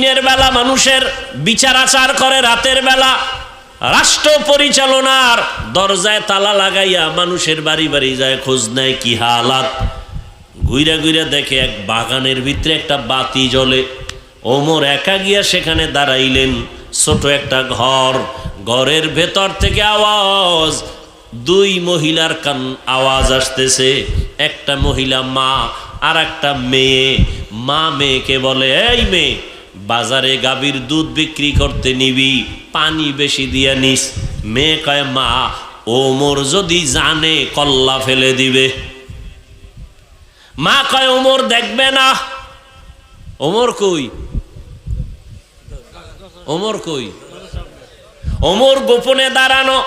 দিনের বেলা মানুষের বিচার আচার করে, রাতের বেলা রাষ্ট্র পরিচালনার দরজায় তালা লাগাইয়া মানুষের বাড়ি বাড়ি যায়, খোঁজ নেয় কি হালাত। ঘুরে ঘুরে দেখে এক বাগানের ভিতরে একটা বাতি জ্বলে। ওমর একা গিয়া সেখানে দাঁড়াইলেন। ছোট একটা ঘর, ঘরের ভেতর থেকে আওয়াজ, দুই মহিলার কান আওয়াজ আসতেছে। একটা মহিলা মা আর একটা মেয়ে। মা মেয়েকে বলে, এই মেয়ে, বাজারে গাভীর দুধ বিক্রি করতে নিবি, পানি বেশি দিয়া নিস। মেয়ে কয়, মা, ওমর যদি জানে কল্লা ফেলে দিবে। মা কয়, ওমর দেখবে না। ওমর কই? ওমর কই? ওমর গোপনে দাঁড়ানো।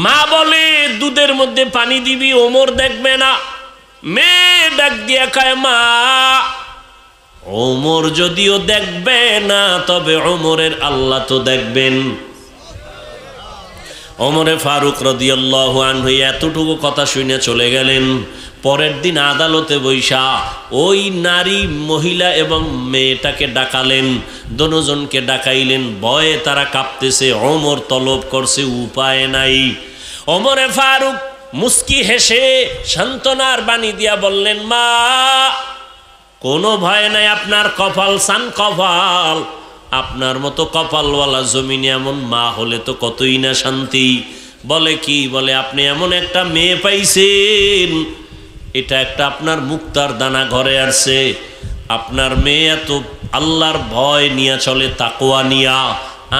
মা বলে, দুধের মধ্যে পানি দিবি, ওমর দেখবে না। মেয়ে ডাক দিয়া কয়, মা, ওমর যদিও দেখবে না, তবে ওমরের আল্লাহ তো দেখবেন। ওমরে ফারুক রাদিয়াল্লাহু আনহু এতটুকু কথা শুনে চলে গেলেন। পরের দিন আদালতে বৈশা ওই নারী, মহিলা এবং মেয়েটাকে ডাকালেন। দোনোজনকে ডাকাইলেন। ভয়ে তারা কাঁপতেছে। ওমর তলব করছে, উপায় নাই। ওমরে ফারুক মুস্কি হেসে সান্ত্বনার বাণী দিয়া বললেন, মা, কোনো ভয় নাই, আপনার কপাল সান কপাল। আপনার মতো কপালওয়ালা জমিনে এমন মা হলে তো কতই না শান্তি। বলে কি? বলে, আপনি এমন একটা মেয়ে পাইছেন, এটা একটা আপনার মুক্তার দানা ঘরে আসছে। আপনার মেয়ে এত আল্লাহর ভয় নিয়ে চলে, তাকওয়া নিয়া।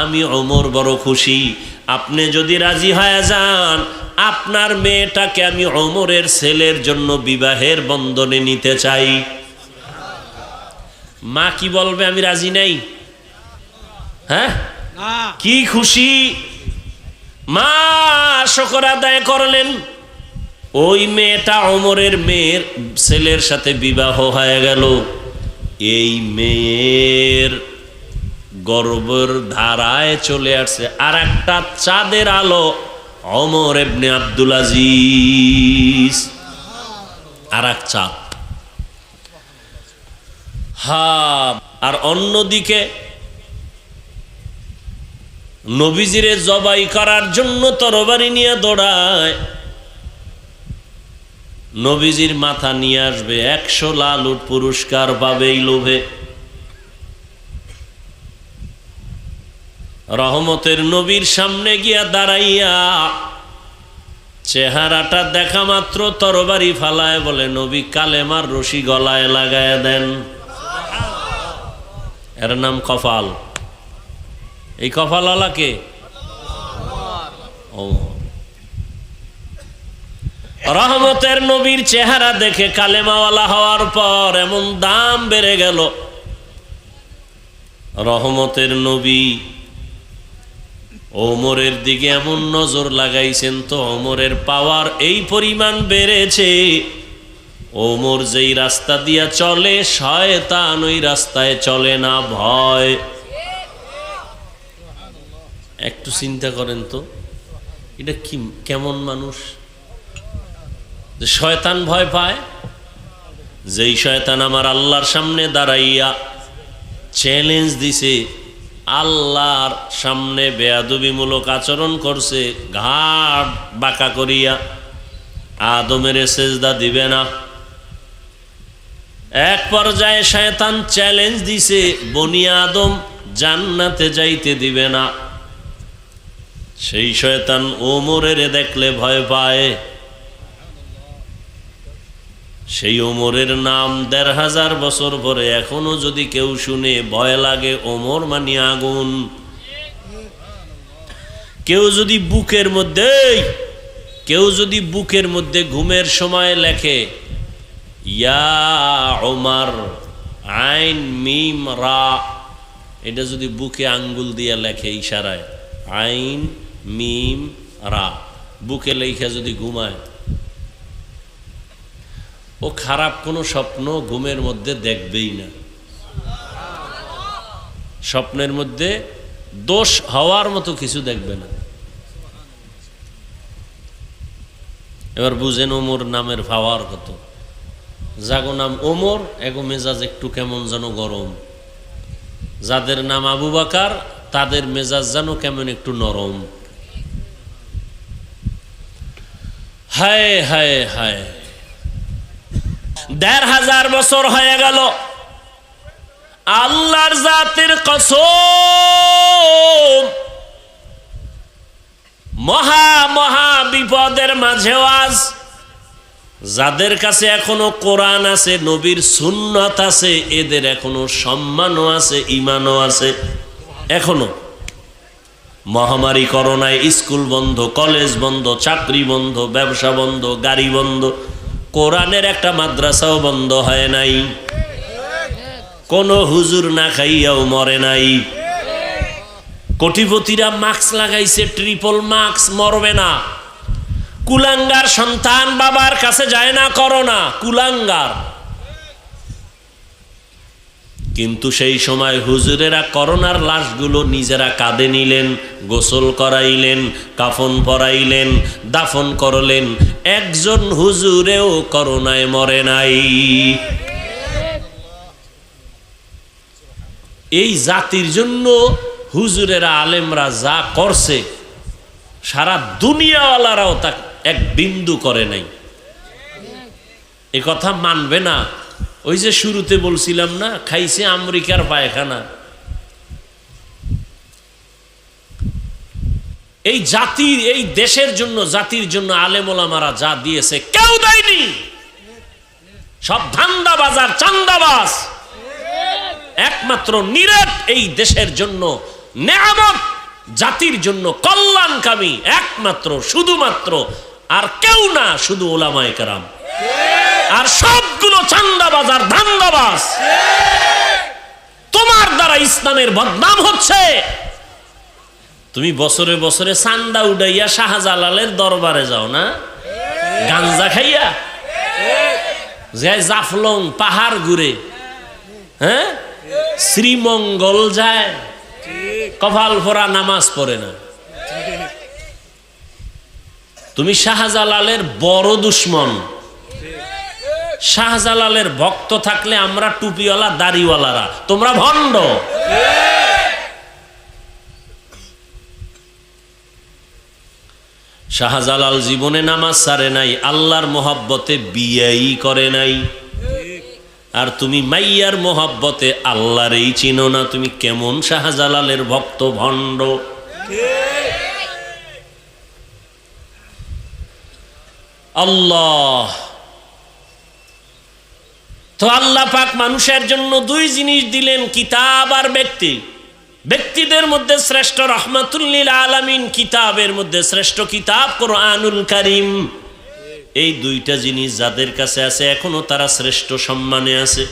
আমি ওমর বড় খুশি। আপনি যদি রাজি হয়ে যান, আপনার মেয়েটাকে আমি ওমরের ছেলের জন্য বিবাহের বন্ধনে নিতে চাই। মা কি বলবে? আমি রাজি নাই। হ্যাঁ, কি খুশি! মা শুকর আদায় করলেন। ওই মেয়েটা ওমরের মেয়ের ছেলের সাথে বিবাহ হয়ে গেল। এই মেয়ের গর্ভের ধারায় চলে আসছে আর একটা চাঁদের আলো, ওমর ইবনে আব্দুল আজিজ। আর এক চাঁদ। আর অন্যদিকে নবীজিরে জবাই করার জন্য তরবারি নিয়ে দৌড়ায়। নবীজির মাথা নিয়ে আসবে, 100 লাল উট পুরস্কার পাবে এই লোভে। রহমতের নবীর সামনে গিয়া দাঁড়াইয়া চেহারাটা দেখা মাত্র তরবারি ফালায় বলে, নবী কালেমার রশি গলায় লাগায় দেন। এর নাম কফাল। এই কফালওয়ালাকে রহমতের নবীর চেহারা দেখে কালেমাওয়ালা হওয়ার পর এমন দাম বেড়ে গেল। রহমতের নবী ওমরের দিকে এমন নজর লাগাইছেন তো ওমরের পাওয়ার এই পরিমাণ বেড়েছে। ওমর যেই রাস্তা দিয়া চলে, শয়তান ওই রাস্তায় চলে না, ভয়। একটু চিন্তা করেন তো, এটা কি কেমন মানুষ যে শয়তান ভয় পায়? যেই শয়তান আমার আল্লাহর সামনে দাঁড়াইয়া চ্যালেঞ্জ দিছে, আল্লাহর সামনে বেয়াদবিমূলক আচরণ করছে, ঘাট বাঁকা করিয়া আদমের সেজদা দিবে না। এক পর্যায়ে শয়তান চ্যালেঞ্জ দিছে, বনি আদম জান্নাতে যাইতে দিবে না। সেই শয়তান ওমরের দেখলে ভয় পায়। সেই ওমরের নাম ১৫০০ বছর পরে এখনো যদি কেউ শুনে ভয় লাগে। ওমর মানি আগুন। কেউ যদি বুকের মধ্যে ঘুমের সময় লেখে ইয়া ওমর আইন মিম রা, এটা যদি বুকে আঙ্গুল দিয়ে লেখে ইশারায়, আইন মিম রা, বুকে লেখা যদি ঘুমায়, ও খারাপ কোনো স্বপ্ন ঘুমের মধ্যে দেখবেই না। স্বপ্নের মধ্যে দোষ হওয়ার মতো কিছু দেখবে না। এবার বুঝেন ওমর নামের পাওয়ার কত। যাগো নাম ওমর, এগো মেজাজ একটু কেমন যেন গরম। যাদের নাম আবু বকর তাদের মেজাজ যেন কেমন একটু নরম। হায় হায় হায়, ১৫০০ বছর হয়ে গেল। আল্লাহর জাতের কসম, মহা মহা বিপদের মাঝেও আজ যাদের কাছে এখনো কোরআন আছে, নবীর সুন্নত আছে, এদের এখনো সম্মানও আছে, ঈমানও আছে। এখনো মহামারী করোনায় স্কুল বন্ধ, কলেজ বন্ধ, চাকরি বন্ধ, ব্যবসা বন্ধ, গাড়ি বন্ধ, কোরআনের একটা মাদ্রাসাও বন্ধ হয় নাই। কোনো হুজুর না খাইয়াও মরে নাই। কোটিপতিরা মাস্ক লাগাইছে, ট্রিপল মাস্ক, মরবে না। কুলাঙ্গার সন্তান বাবার কাছে যায় না করোনা, কুলাঙ্গার। কিন্তু সেই সময় হুজুরেরা করোনার লাশগুলো নিজেরা কাঁধে নিলেন, গোসল করাইলেন, কাফন পরাইলেন, দাফন করলেন। একজন হুজুরেও করোনায় মরে নাই। এই জাতির জন্য হুজুরেরা, আলেমরা যা করছে, সারা দুনিয়াওয়ালারাও তা এক বিন্দু করে নাই। এ কথা মানবে না। ওই যে শুরুতে বলছিলাম না, খাইছে আমেরিকার পায়খানা। এই জাতির, এই দেশের জন্য, জাতির জন্য আলেম ওলামারা যা দিয়েছে কেউ দেয়নি। সব ধান্দাবাজ আর চান্দাবাজ। একমাত্র নিরেট এই দেশের জন্য নেয়ামত, জাতির জন্য কল্যাণকামী একমাত্র, শুধুমাত্র, আর কেউ না, শুধু ওলামায়ে কেরাম। আর সবগুলো চান্দাবাজ আর ধান্দাবাজ। তোমার দ্বারা ইসলামের বদনাম হচ্ছে। তুমি বছরে বছরে চান্দা উড়াইয়া শাহজালালের দরবারে যাও না, গাঞ্জা খাইয়া, যে জাফলং পাহাড় ঘুরে, হ্যাঁ, শ্রীমঙ্গল যায়, কপাল পরা নামাজ পড়ে না। তুমি শাহজালালের বড় দুশ্মন। শাহজালালের ভক্ত থাকলে আমরা টুপিওয়ালা দাড়িওয়ালারা, তোমরা ভণ্ড। শাহজালাল জীবনে নামাজ ছাড়ে নাই, আল্লাহর মোহাব্বতে বিয়েই করে নাই। আর তুমি মাইয়ার মোহাব্বতে আল্লাহরই চিনো না। তুমি কেমন শাহজালালের ভক্ত, ভণ্ড। আল্লাহ তো আল্লাহ পাক মানুষের জন্য দুই জিনিস দিলেন, কিতাব আর ব্যক্তি। ব্যক্তিদের মধ্যে শ্রেষ্ঠ রাহমাতুল লিল আলামিন, কিতাবের মধ্যে শ্রেষ্ঠ কিতাব কোরআনুল কারীম। এই দুইটা জিনিস যাদের কাছে আছে এখনো তারা শ্রেষ্ঠ সম্মানে আছে।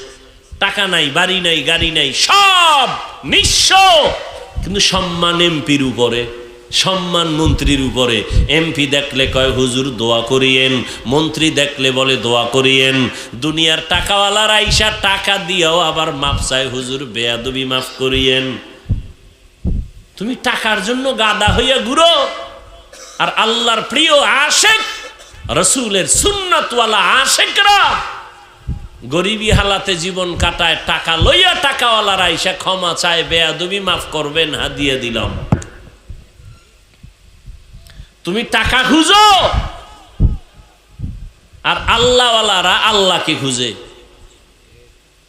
টাকা নাই, বাড়ি নাই, গাড়ি নাই, সব নিঃস্ব, কিন্তু সম্মান এমপির উপরে, সম্মান মন্ত্রীর উপরে। এমপি দেখলে কয় হুজুর দোয়া করিয়েন, মন্ত্রী দেখলে বলে দোয়া করিয়েন। দুনিয়ার টাকাওয়ালার আইসা টাকা দিয়েও আবার মাপ চায়, হুজুর বেয়াদবি মাফ করিয়েন। তুমি টাকার জন্য গাদা হইয়া ঘুরো, আর আল্লাহর প্রিয় আশেক, রসুলের সুন্নতওয়ালা আশেকরা গরিবী হালাতে জীবন কাটায়, টাকা লইয়া টাকাওয়ালার আইসা ক্ষমা চায়, বেয়াদবি মাফ করবেন, হাদিয়া দিলাম। তুমি টাকা খুঁজো, আর আল্লাহওয়ালারা আল্লাহকে খুঁজে।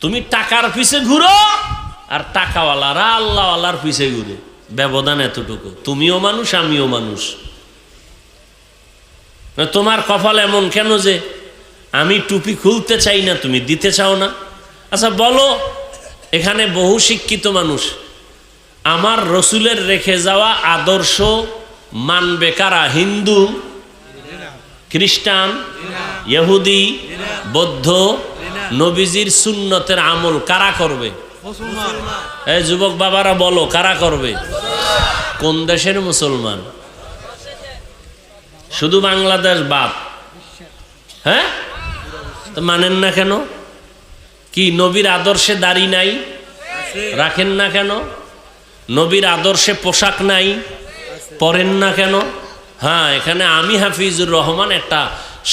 তুমি টাকার পিছে ঘুরো, আর টাকাওয়ালারা আল্লাহওয়ালার পিছে ঘুরে। ব্যবধান এতটুকু। তুমিও মানুষ, আমিও মানুষ। তোমার কপাল এমন কেন যে আমি টুপি খুলতে চাই না, তুমি দিতে চাও না? আচ্ছা বলো, এখানে বহু শিক্ষিত মানুষ, আমার রসুলের রেখে যাওয়া আদর্শ মানবে কারা? হিন্দু, খ্রিস্টান, ইহুদি, বৌদ্ধ, নবীজির সুন্নতের আমল কারা করবে? এই যুবক বাবারা বলো, কারা করবে? কোন দেশের মুসলমান? শুধু বাংলাদেশ বাদ? হ্যাঁ, তো মানেন না কেন? কি নবীর আদর্শে দাড়ি নাই? রাখেন না কেন? নবীর আদর্শে পোশাক নাই? পরেন না কেন? হ্যাঁ, এখানে আমি হাফিজুর রহমান একটা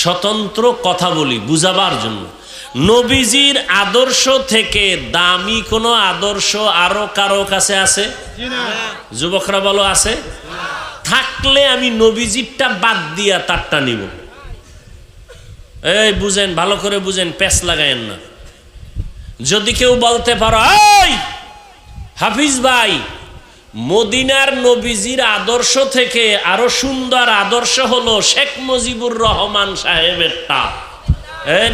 স্বতন্ত্র কথা বলি বুঝাবার জন্য। নবীজির আদর্শ থেকে দামি কোনো আদর্শ আরো কারো কাছে আছে? যুবকরা বলো, আছে? থাকলে আমি নবীজিরটা বাদ দিয়া তারটা নিব। এই বুঝেন, ভালো করে বুঝেন, প্যাচ লাগায়েন না। যদি কেউ বলতে পারো, এই হাফিজ ভাই, মদিনার নবীজির আদর্শ থেকে আরো সুন্দর আদর্শ হলো শেখ মুজিবুর রহমান সাহেবেরটা,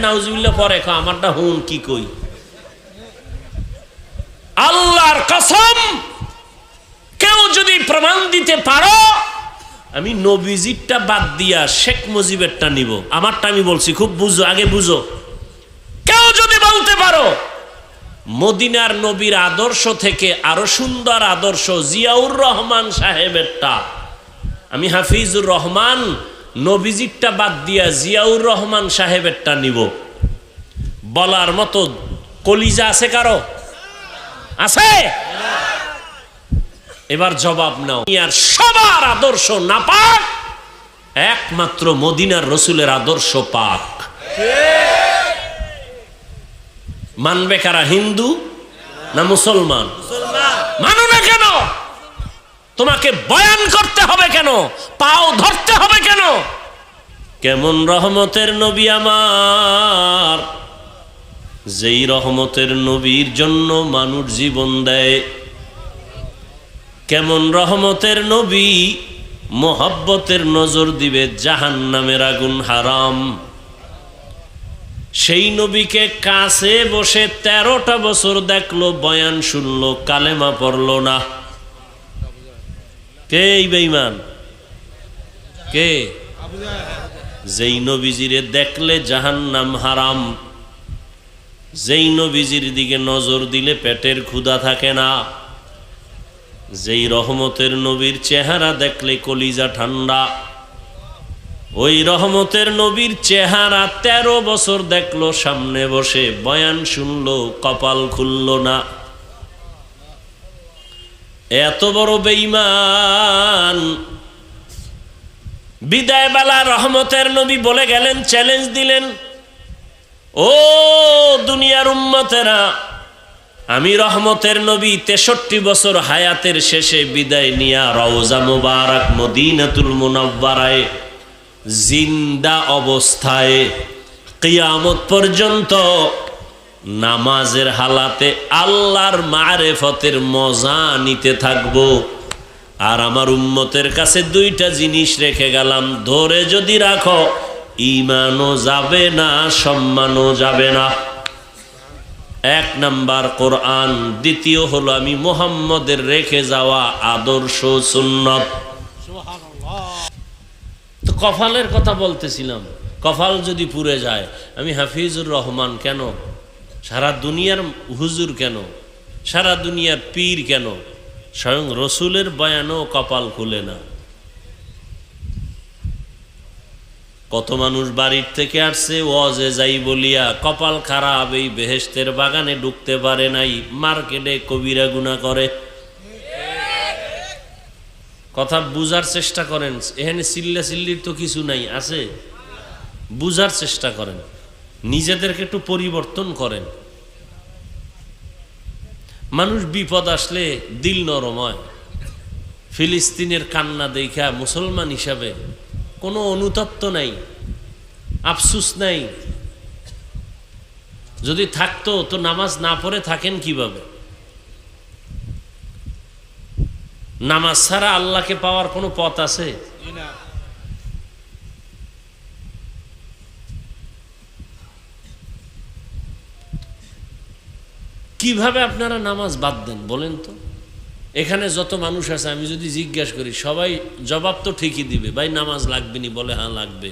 নাউজুবিল্লাহ পরে আমারটা হুন কি কই। আল্লাহর কসম, কেউ যদি প্রমাণ দিতে পারো আমি নবীজিরটা বাদ দিয়া শেখ মুজিবেরটা নিব, আমারটা আমি বলছি, খুব বুঝো, আগে বুঝো। কেউ যদি বলতে পারো মদিনার নবীর আদর্শ থেকে আরো সুন্দর আদর্শ জিয়াউর রহমান সাহেবেরটা, আমি হাফিজুর রহমান নবীজিরটা বাদ দিয়া জিয়াউর রহমান সাহেবেরটা নিব, বলার মতো কলিজা আছে কারো? আছে? এবার জবাব নাও। আর সবার আদর্শ না পাক, একমাত্র মদিনার রসুলের আদর্শ পাক। মানবে কারা? হিন্দু না মুসলমান? মানো না কেন? তোমাকে বয়ান করতে হবে কেন? পাও ধরতে হবে কেন? কেমন রহমতের নবী আমার, যেই রহমতের নবীর জন্য মানুষ জীবন দেয়। কেমন রহমতের নবী, মোহাব্বতের নজর দিবে জাহান্নামের আগুন হারাম। সেই নবীকে কাছে বসে 13টা বছর দেখলো, বয়ান শুনলো, কালেমা পড়লো না। কে এই বেঈমান? কে? যেই নবীজিরে দেখলে জাহান্নাম হারাম, যেই নবীজির দিকে নজর দিলে পেটের ক্ষুধা থাকে না, যেই রহমতের নবীর চেহারা দেখলে কলিজা ঠান্ডা, ওই রহমতের নবীর চেহারা 13 বছর দেখলো, সামনে বসে বয়ান শুনলো, কপাল খুলল না। এত বড় বেঈমান। বিদায় বেলা রহমতের নবী বলে গেলেন, চ্যালেঞ্জ দিলেন, ও দুনিয়ার উম্মতেরা, আমি রহমতের নবী 63 বছর হায়াতের শেষে বিদায় নিয়া রওজা মুবারক মদিনাতুল মুনাওয়ারায় জিন্দা অবস্থায় কিয়ামত পর্যন্ত নামাজের হালাতে আল্লাহর মারেফতের মজা নিতে থাকব। আর আমার উম্মতের কাছে 2টা জিনিস রেখে গেলাম, ধরে যদি রাখো ঈমানও যাবে না, সম্মানও যাবে না। 1 নাম্বার কোরআন, দ্বিতীয় হলো আমি মুহাম্মদের রেখে যাওয়া আদর্শ সুন্নত। তো কফালের কথা বলতেছিলাম, কফাল যদি পুড়ে যায়, আমি হাফিজুর রহমান কেন, সারা দুনিয়ার হুজুর কেন, সারা দুনিয়ার পীর কেন, স্বয়ং রসুলের বয়ানও কপাল খুলে না। কত মানুষ বাড়ির থেকে আসছে ওয়াজে যাই বলিয়া কপাল খারাপ, এই বেহেশতের বাগানে ঢুকতে পারে নাই, মার্কেটে কবিরা গুনাহ করে। কথা বুঝার চেষ্টা করেন, এখানে চিল্লা চিল্লির তো কিছু নাই, আছে? বুঝার চেষ্টা করেন, নিজেদেরকে একটু পরিবর্তন করেন। মানুষ বিপদ আসলে দিল নরম হয়। ফিলিস্তিনের কান্না দেখা মুসলমান হিসাবে কোনো অনুতপ্ত নাই, আফসুস নাই। যদি থাকতো তো নামাজ না পড়ে থাকেন কিভাবে? নামাজ ছাড়া আল্লাহকে পাওয়ার কোনো পথ আছে? কিভাবে আপনারা নামাজ বাদ দেন বলেন তো? এখানে যত মানুষ আছে আমি যদি জিজ্ঞাসা করি, সবাই জবাব তো ঠিকই দিবে, ভাই নামাজ লাগবে নি? বলে হ্যাঁ লাগবে।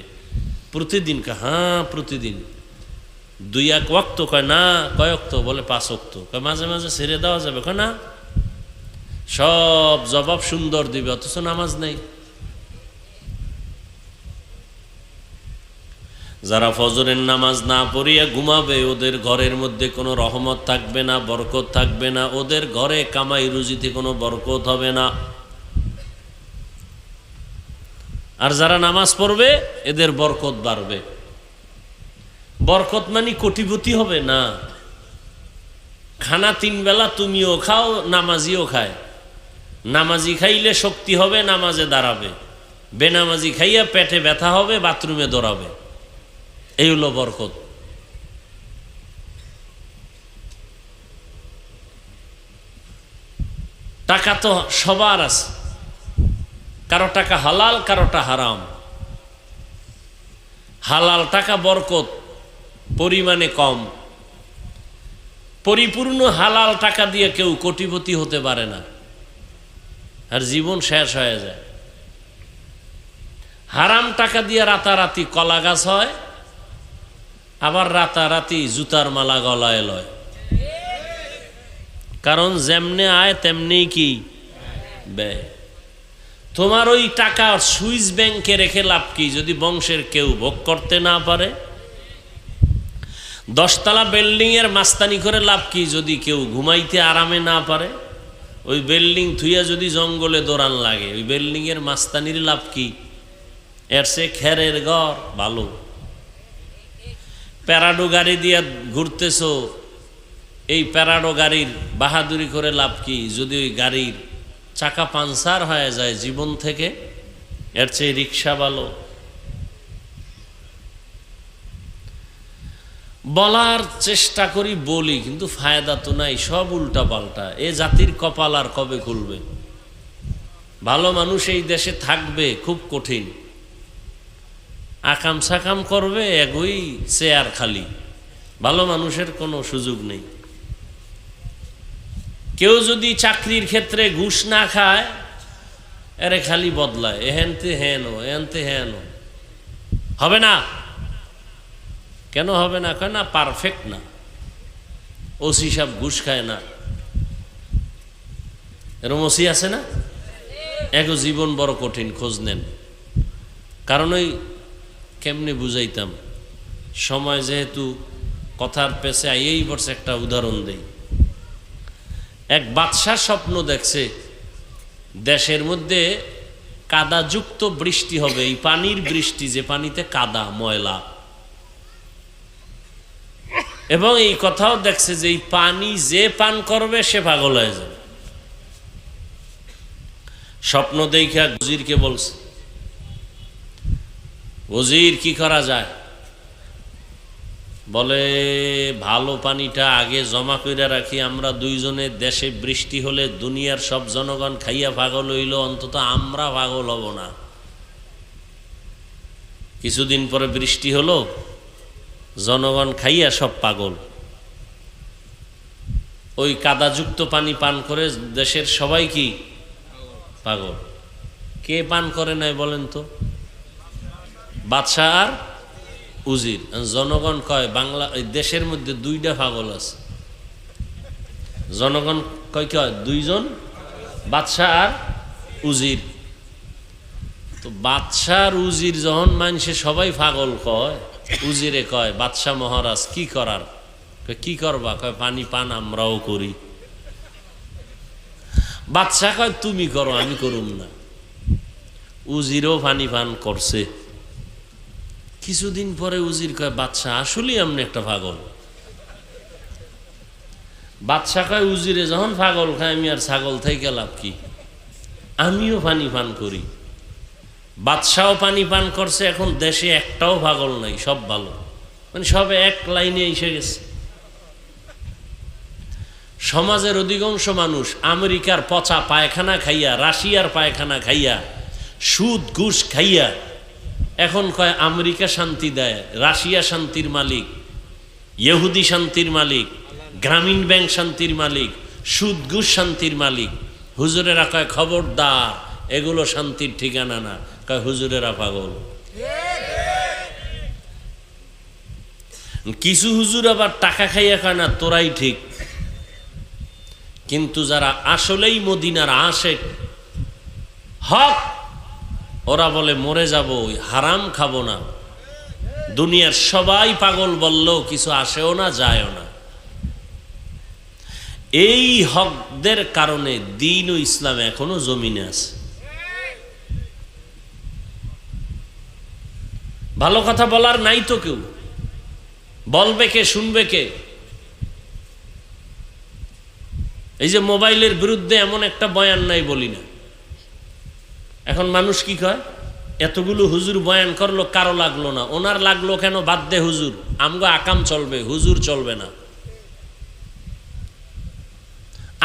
প্রতিদিন? হ্যাঁ প্রতিদিন। 2-1 ওয়াক্ত? কয় না। কয় ওয়াক্ত? বলে 5 ওয়াক্ত। কয় মাঝে মাঝে ছেড়ে দেওয়া যাবে? কয় না। সব জবাব সুন্দর দিবে, অথচ নামাজ নেই। যারা ফজরের নামাজ না পড়িয়া ঘুমাবে, ওদের ঘরের মধ্যে কোনো রহমত থাকবে না, বরকত থাকবে না, ওদের ঘরে কামাই রুজিতে কোনো বরকত হবে না। আর যারা নামাজ পড়বে এদের বরকত বাড়বে। বরকত মানে কোটিপতি হবে না। খানা 3 বেলা তুমিও খাও, নামাজিও খায়। নামাজি খাইলে শক্তি হবে, নামাজে দাঁড়াবে। বেনামাজি খাইয়া পেটে ব্যথা হবে, বাথরুমে দৌড়াবে। এই হলো বরকত। টাকা তো সবার আছে, কারো টাকা হালাল, কারোটা হারাম। হালাল টাকা বরকত, পরিমাণে কম। পরিপূর্ণ হালাল টাকা দিয়ে কেউ কোটিপতি হতে পারে না, আর জীবন শেষ হয়ে যায়। হারাম টাকা দিয়ে রাতারাতি কলা গাছ হয়, আবার রাতারাতি জুতার মালা গলায় লয়। কারণ যেমনে আয় তেমনি কি ব্যয়। তোমার ওই টাকা সুইস ব্যাংকে রেখে লাভ কি যদি বংশের কেউ ভোগ করতে না পারে? 10 তলা বিল্ডিং এর মাস্তানি করে লাভ কি যদি কেউ ঘুমাইতে আরামে না পারে? ওই বিল্ডিং থুইয়া যদি জঙ্গলে দৌড়ান লাগে, ওই বিল্ডিং এর মাস্তানির লাভ কি? এর সে খেরের ঘর ভালো। প্যারাডো গাড়ি দিয়ে ঘুরতেছো, এই প্যারাডো গাড়ির বাহাদুরি করে লাভ কি যদি ওই গাড়ির চাকা পাঞ্চার হয়ে যায় জীবন থেকে? এর চেয়ে রিক্সা ভালো। বলার চেষ্টা করি, বলি, কিন্তু ফায়দা তো নাই, সব উল্টা পাল্টা। এ জাতির কপাল আর কবে খুলবে? ভালো মানুষ এই দেশে থাকবে খুব কঠিন। আকাম সাকাম করবে, এগোই চেয়ার খালি। ভালো মানুষের কোনো সুযোগ নেই। কেউ যদি চাকরির ক্ষেত্রে ঘুষ না খায়, এরে খালি বদলায়, এহেনতে হেন, এহেনতে হেন। হবে না। কেন হবে না? কয় না পারফেক্ট না, ওসি সাহেব ঘুষ খায় না। এরম ওসি আছে না? এগো জীবন বড় কঠিন, খোঁজ নেন। কারণ ওই কেমনে বুঝাইতাম, সময় যেহেতু কথার পেছে আইয়েই পড়ছে। একটা উদাহরণ দেই। এক বাদশাহ স্বপ্ন দেখছে দেশের মধ্যে কাদাযুক্ত বৃষ্টি হবে। এই পানির বৃষ্টি, যে পানিতে কাদা ময়লা, এবং এই কথাও দেখছে যে এই পানি যে পান করবে সে পাগল হয়ে যাবে। স্বপ্ন দেখা ওজিরকে বলছে, ওজির কি করা যায়? বলে ভালো পানিটা আগে জমা করে রাখি, আমরা দুইজনে, দেশে বৃষ্টি হলে দুনিয়ার সব জনগণ খাইয়া পাগল হইল, অন্তত আমরা পাগল হব না। কিছুদিন পরে বৃষ্টি হলো, জনগণ খাইয়া সব পাগল। ওই কাদাযুক্ত পানি পান করে দেশের সবাই কি পাগল। কে পান করে নাই বলেন তো? বাদশাহ আর উজির। জনগণ কয় বাংলা দেশের মধ্যে 2টা পাগল আছে। জনগণ কয় কয় 2 জন, বাদশাহ আর উজির। তো বাদশাহ আর উজির যখন মানুষে সবাই পাগল কয়, উজিরে কয় বাদশাহ মহারাজ কি করার? কি করবা? কয় পানি পান আমরাও করি। বাদশাহ কয় তুমি করো, আমি করুম না। উজিরও পানি পান করছে। কিছুদিন পরে উজির কয় বাদশাহ আসলেই আপনি একটা পাগল। বাদশাহ কয় উজিরে যখন পাগল খায়, আমি আর ছাগল থেকে লাভ কি? আমিও পানি পান করি। বাদশাহও পানি পান করছে, এখন দেশে একটাও পাগল নাই, সব ভালো। মানে সবে এক লাইনে এসে গেছে। সমাজের অধিকাংশ মানুষ আমেরিকার পচা পায়খানা খাইয়া, রাশিয়ার পায়খানা খাইয়া, সুদ ঘুষ খাইয়া এখন কয় আমেরিকা শান্তি দেয়, রাশিয়া শান্তির মালিক, ইহুদি শান্তির মালিক, গ্রামীণ ব্যাংক শান্তির মালিক, সুদ ঘুষ শান্তির মালিক। হুজুরেরা কয় খবরদার, এগুলো শান্তির ঠিকানা না। কয় হুজুরেরা পাগল। কিছু হুজুর আবার টাকা খাইয়া কয় না তোরাই ঠিক। কিন্তু যারা আসলেই মদিনার আশেক, হক, ওরা বলে মরে যাব, হারাম খাবো না। দুনিয়ার সবাই পাগল বললেও কিছু আসেও না, যায়ও না। এই হকদের কারণে দ্বীন ও ইসলাম এখনো জমিনে আছে। ভালো কথা বলার নাই তো কেউ। বলবে কে, শুনবে কে? এই যে মোবাইলের বিরুদ্ধে এমন একটা বয়ান নাই বলি না। এখন মানুষ কি কয়, এতগুলো হুজুর বয়ান করলো, কারো লাগলো না, ওনার লাগলো কেন? বাদ দে হুজুর, আমগো আকাম চলবে, হুজুর চলবে না।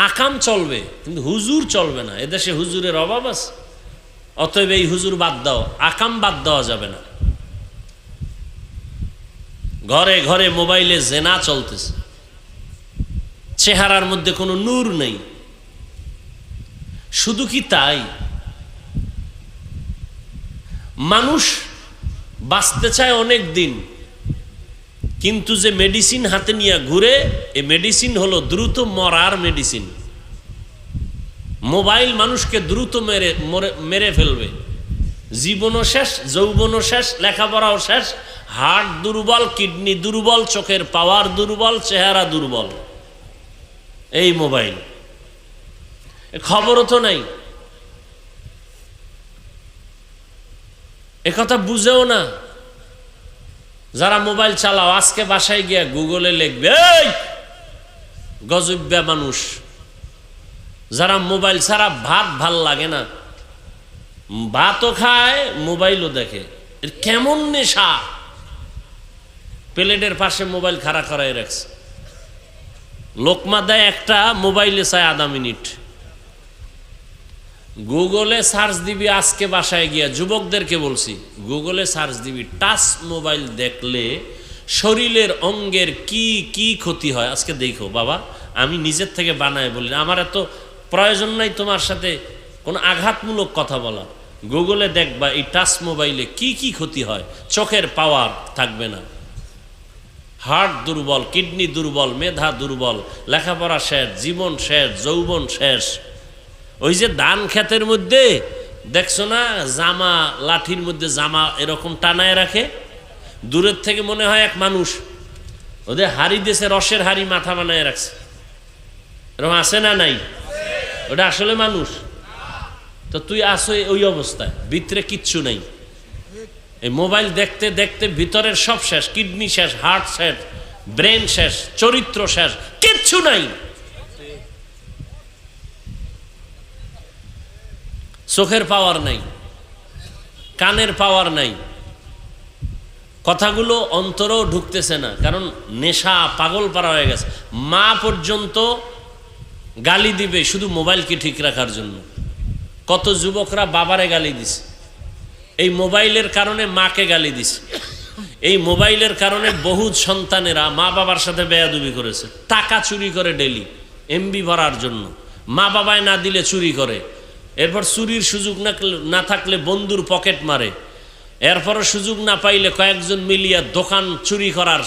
আকাম চলবে কিন্তু হুজুর চলবে না। এদেশে হুজুরের অভাব আছে, অতএব এই হুজুর বাদ দাও, আকাম বাদ দেওয়া যাবে না। ঘরে ঘরে মোবাইলে জেনা চলতেছে, চেহারার মধ্যে কোনো নূর নেই। শুধু কি তাই, মানুষ বাঁচতে চায় অনেক দিন, কিন্তু যে মেডিসিন হাতে নিয়ে ঘুরে, এই মেডিসিন হলো দ্রুত মরার মেডিসিন। মোবাইল মানুষকে দ্রুত মেরে ফেলবে। জীবনও শেষ, যৌবনও শেষ, লেখাপড়াও শেষ, হার্ট দুর্বল, কিডনি দুর্বল, চোখের পাওয়ার দুর্বল, চেহারা দুর্বল। এই মোবাইল, খবরও তো নাই, একথা বুঝেও না। যারা মোবাইল চালাও, আজকে বাসায় গিয়া গুগলে লিখবে, এই গজব্যা মানুষ। যারা মোবাইল ছাড়া ভাত ভাল লাগে না, ভাতও খায় মোবাইলও দেখে, এর কেমন নেশা! প্লেটের পাশে মোবাইল খাড়া করাই রাখছে, লোকমা দেয় একটা, মোবাইলে চায় আধা মিনিট। গুগলে সার্চ দিবি, আজকে বাসায় গিয়া যুবকদেরকে বলছি, গুগলে সার্চ দিবি, টাচ মোবাইল দেখলে শরীরের অঙ্গের কি কি ক্ষতি হয় আজকে দেখো বাবা। আমি নিজের থেকে বানায় বলি, আমার এত প্রয়োজন নাই তোমার সাথে কোনো আঘাতমূলক কথা বলা। গুগলে দেখবা এই টাচ মোবাইলে কি কি ক্ষতি হয়। চোখের পাওয়ার থাকবে না, হার্ট দুর্বল, কিডনি দুর্বল, মেধা দুর্বল, লেখাপড়া শেষ, জীবন শেষ, যৌবন শেষ। ওই যে ধান ক্ষেতের মধ্যে দেখছো না, জামা লাঠির মধ্যে জামা এরকম টানায় রাখে, দূরের থেকে মনে হয় এক মানুষ, ওদের হাড়ি দেশে রসের হাড়ি মাথা বানায় রাখছে, এরকম আছে না নাই? ওটা আসলে মানুষ? তো তুই আসো ওই অবস্থায়, ভিতরে কিচ্ছু নাই। এই মোবাইল দেখতে দেখতে ভিতরের সব শেষ, কিডনি শেষ, হার্ট শেষ, ব্রেন শেষ, চরিত্র শেষ, কিচ্ছু নাই। চোখের পাওয়ার নাই, কানের পাওয়ার নাই, কথাগুলো অন্তরেও ঢুকতেছে না, কারণ নেশা পাগল পারা হয়ে গেছে। মা পর্যন্ত গালি দিবে শুধু মোবাইলকে ঠিক রাখার জন্য। কত যুবকরা বাবারে গালি দিছে, এই মোবাইলের কারণে মাকে গালি দিছে। এই মোবাইলের কারণে বহু সন্তানেরা মা বাবার সাথে বেয়াদবি করেছে। টাকা চুরি করে ডেলি এমবি ভরার জন্য, মা বাবায় না দিলে চুরি করে। এরপর চুরির সুযোগ না থাকলে বন্ধুর পকেট মারে। এরপরও সুযোগ না পাইলে কয়েকজন মিলিয়া দোকান চুরি করার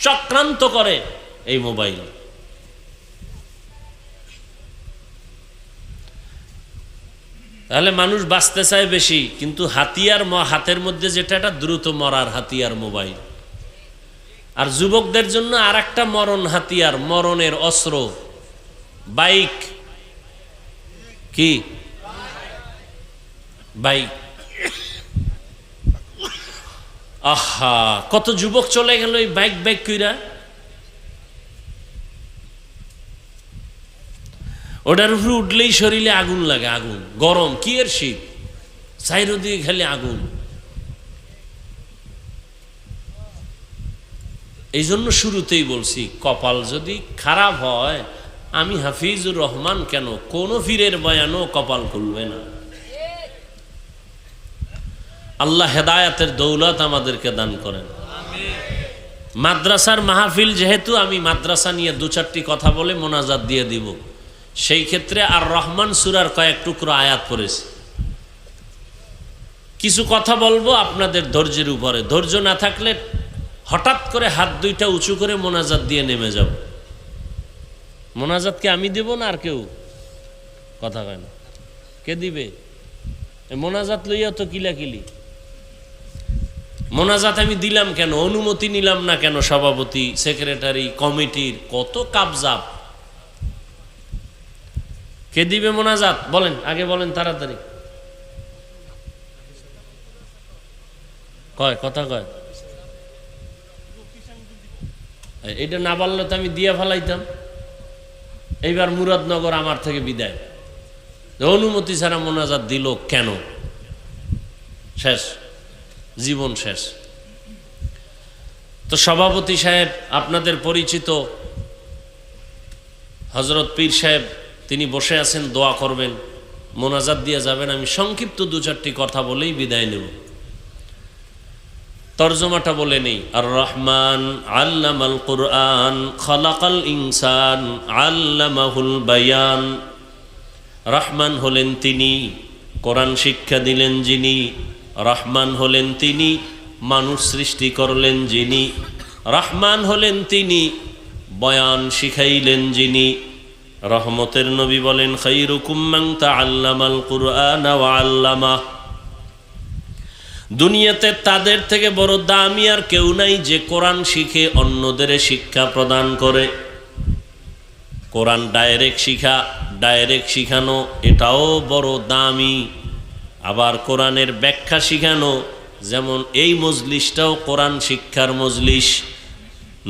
চক্রান্ত করে এই মোবাইল। তাহলে মানুষ বাঁচতে চায় বেশি, কিন্তু হাতিয়ার হাতের মধ্যে যেটা, এটা দ্রুত মরার হাতিয়ার মোবাইল। আর যুবকদের জন্য আর একটা মরণ হাতিয়ার, মরণের অস্ত্র, বাইক। কি বাইক? আহা, কত যুবক চলে গেল এই বাইক বাইক কইরা। ওটার উপরে উঠলেই শরীরে আগুন লাগে, আগুন, গরম, কি এর শীত, চাইরদিকে খালি আগুন। এই জন্য শুরুতেই বলছি, কপাল যদি খারাপ হয়, আমি হাফিজুর রহমান কেন, কোন ফিরের বয়ানও কপাল খুলবে না। আল্লাহ হেদায়াতের দৌলত আমাদেরকে দান করেন। মাদ্রাসার মাহফিল যেহেতু, আমি মাদ্রাসা নিয়ে দু চারটি কথা বলে মোনাজাত দিয়ে দিব। সেই ক্ষেত্রে আর রহমান সূরার কয়েক টুকরো আয়াত পড়েছি। কিছু কথা বলবো আপনাদের ধৈর্যের উপরে, ধৈর্য না থাকলে হঠাৎ করে হাত দুইটা উঁচু করে মোনাজাত দিয়ে নেমে যাব। মোনাজাত কি আমি দেব না আর কেউ? কথা কয় না, কে দিবে? মোনাজাত লইয়া তো কিলাকিলি। মোনাজাত আমি দিলাম কেন, অনুমতি নিলাম না কেন? সভাপতি, সেক্রেটারি, কমিটির কত কাবজাব। কে দিবে মোনাজাত? বলেন, আগে বলেন তাড়াতাড়ি। কয় কথা কয়, এটা না পারলে তো আমি দিয়া ফেলাইতাম। এইবার মুরাদনগর আমার থেকে বিদায়, অনুমতি ছাড়া মোনাজাত দিল কেন? শেষ, জীবন শেষ। তো সভাপতি সাহেব আপনাদের পরিচিত হযরত পীর সাহেব, তিনি বসে আছেন, দোয়া করবেন, মোনাজাত দিয়ে যাবেন। আমি সংক্ষিপ্ত দু চারটি কথা বলেই বিদায় নেব। তরজমাটা বলে নেই। আর রহমান আল্লামাল কুরআন খালাকাল ইনসান আল্লামাহুল বায়ান। রহমান হলেন তিনি, কোরআন শিক্ষা দিলেন যিনি। রহমান হলেন তিনি, মানুষ সৃষ্টি করলেন যিনি। রহমান হলেন তিনি, বয়ান শিখাইলেন যিনি। রহমতের নবী বলেন, খায়রুকুম মান তাআল্লামাল কুরআন ওয়া আল্লামাহ। দুনিয়াতে তাদের থেকে বড় দামি আর কেউ নাই যে কোরআন শিখে অন্যদের শিক্ষা প্রদান করে। কোরআন ডাইরেক্ট শিখানো এটাও বড় দামি। আবার কোরআনের ব্যাখ্যা শিখানো, যেমন এই মজলিসটাও কোরআন শিক্ষার মজলিস।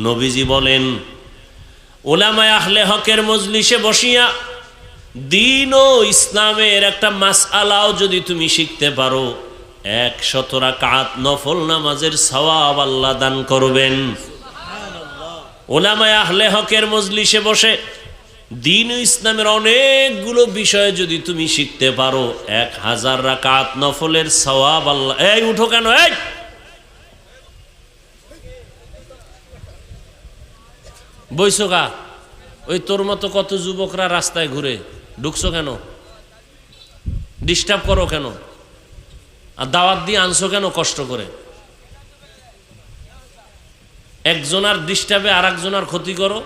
নবীজি বলেন, উলামায়ে আহলে হকের মজলিসে বসিয়া দ্বীন ও ইসলামের একটা মাসআলাও যদি তুমি শিখতে পারো, 100 রাকাত নফল নামাজের সওয়াব আল্লাহ দান করবেন। উলামায়ে আহলে হকের মজলিসে বসে দ্বীন ও ইসলামের অনেকগুলো বিষয় যদি তুমি শিখতে পারো, 1000 রাকাত নফলের সওয়াব আল্লাহ। এই উঠো কেন? এই বইছো কা? ওই তোর মতো কত যুবকরা রাস্তায় ঘুরে, ঢুকছো কেন? ডিস্টার্ব করো কেন? আর দাওয়াত দিয়ে আনছো কেন কষ্ট করে? একজনার ডিস্টার্বে আর একজনার ক্ষতি করো।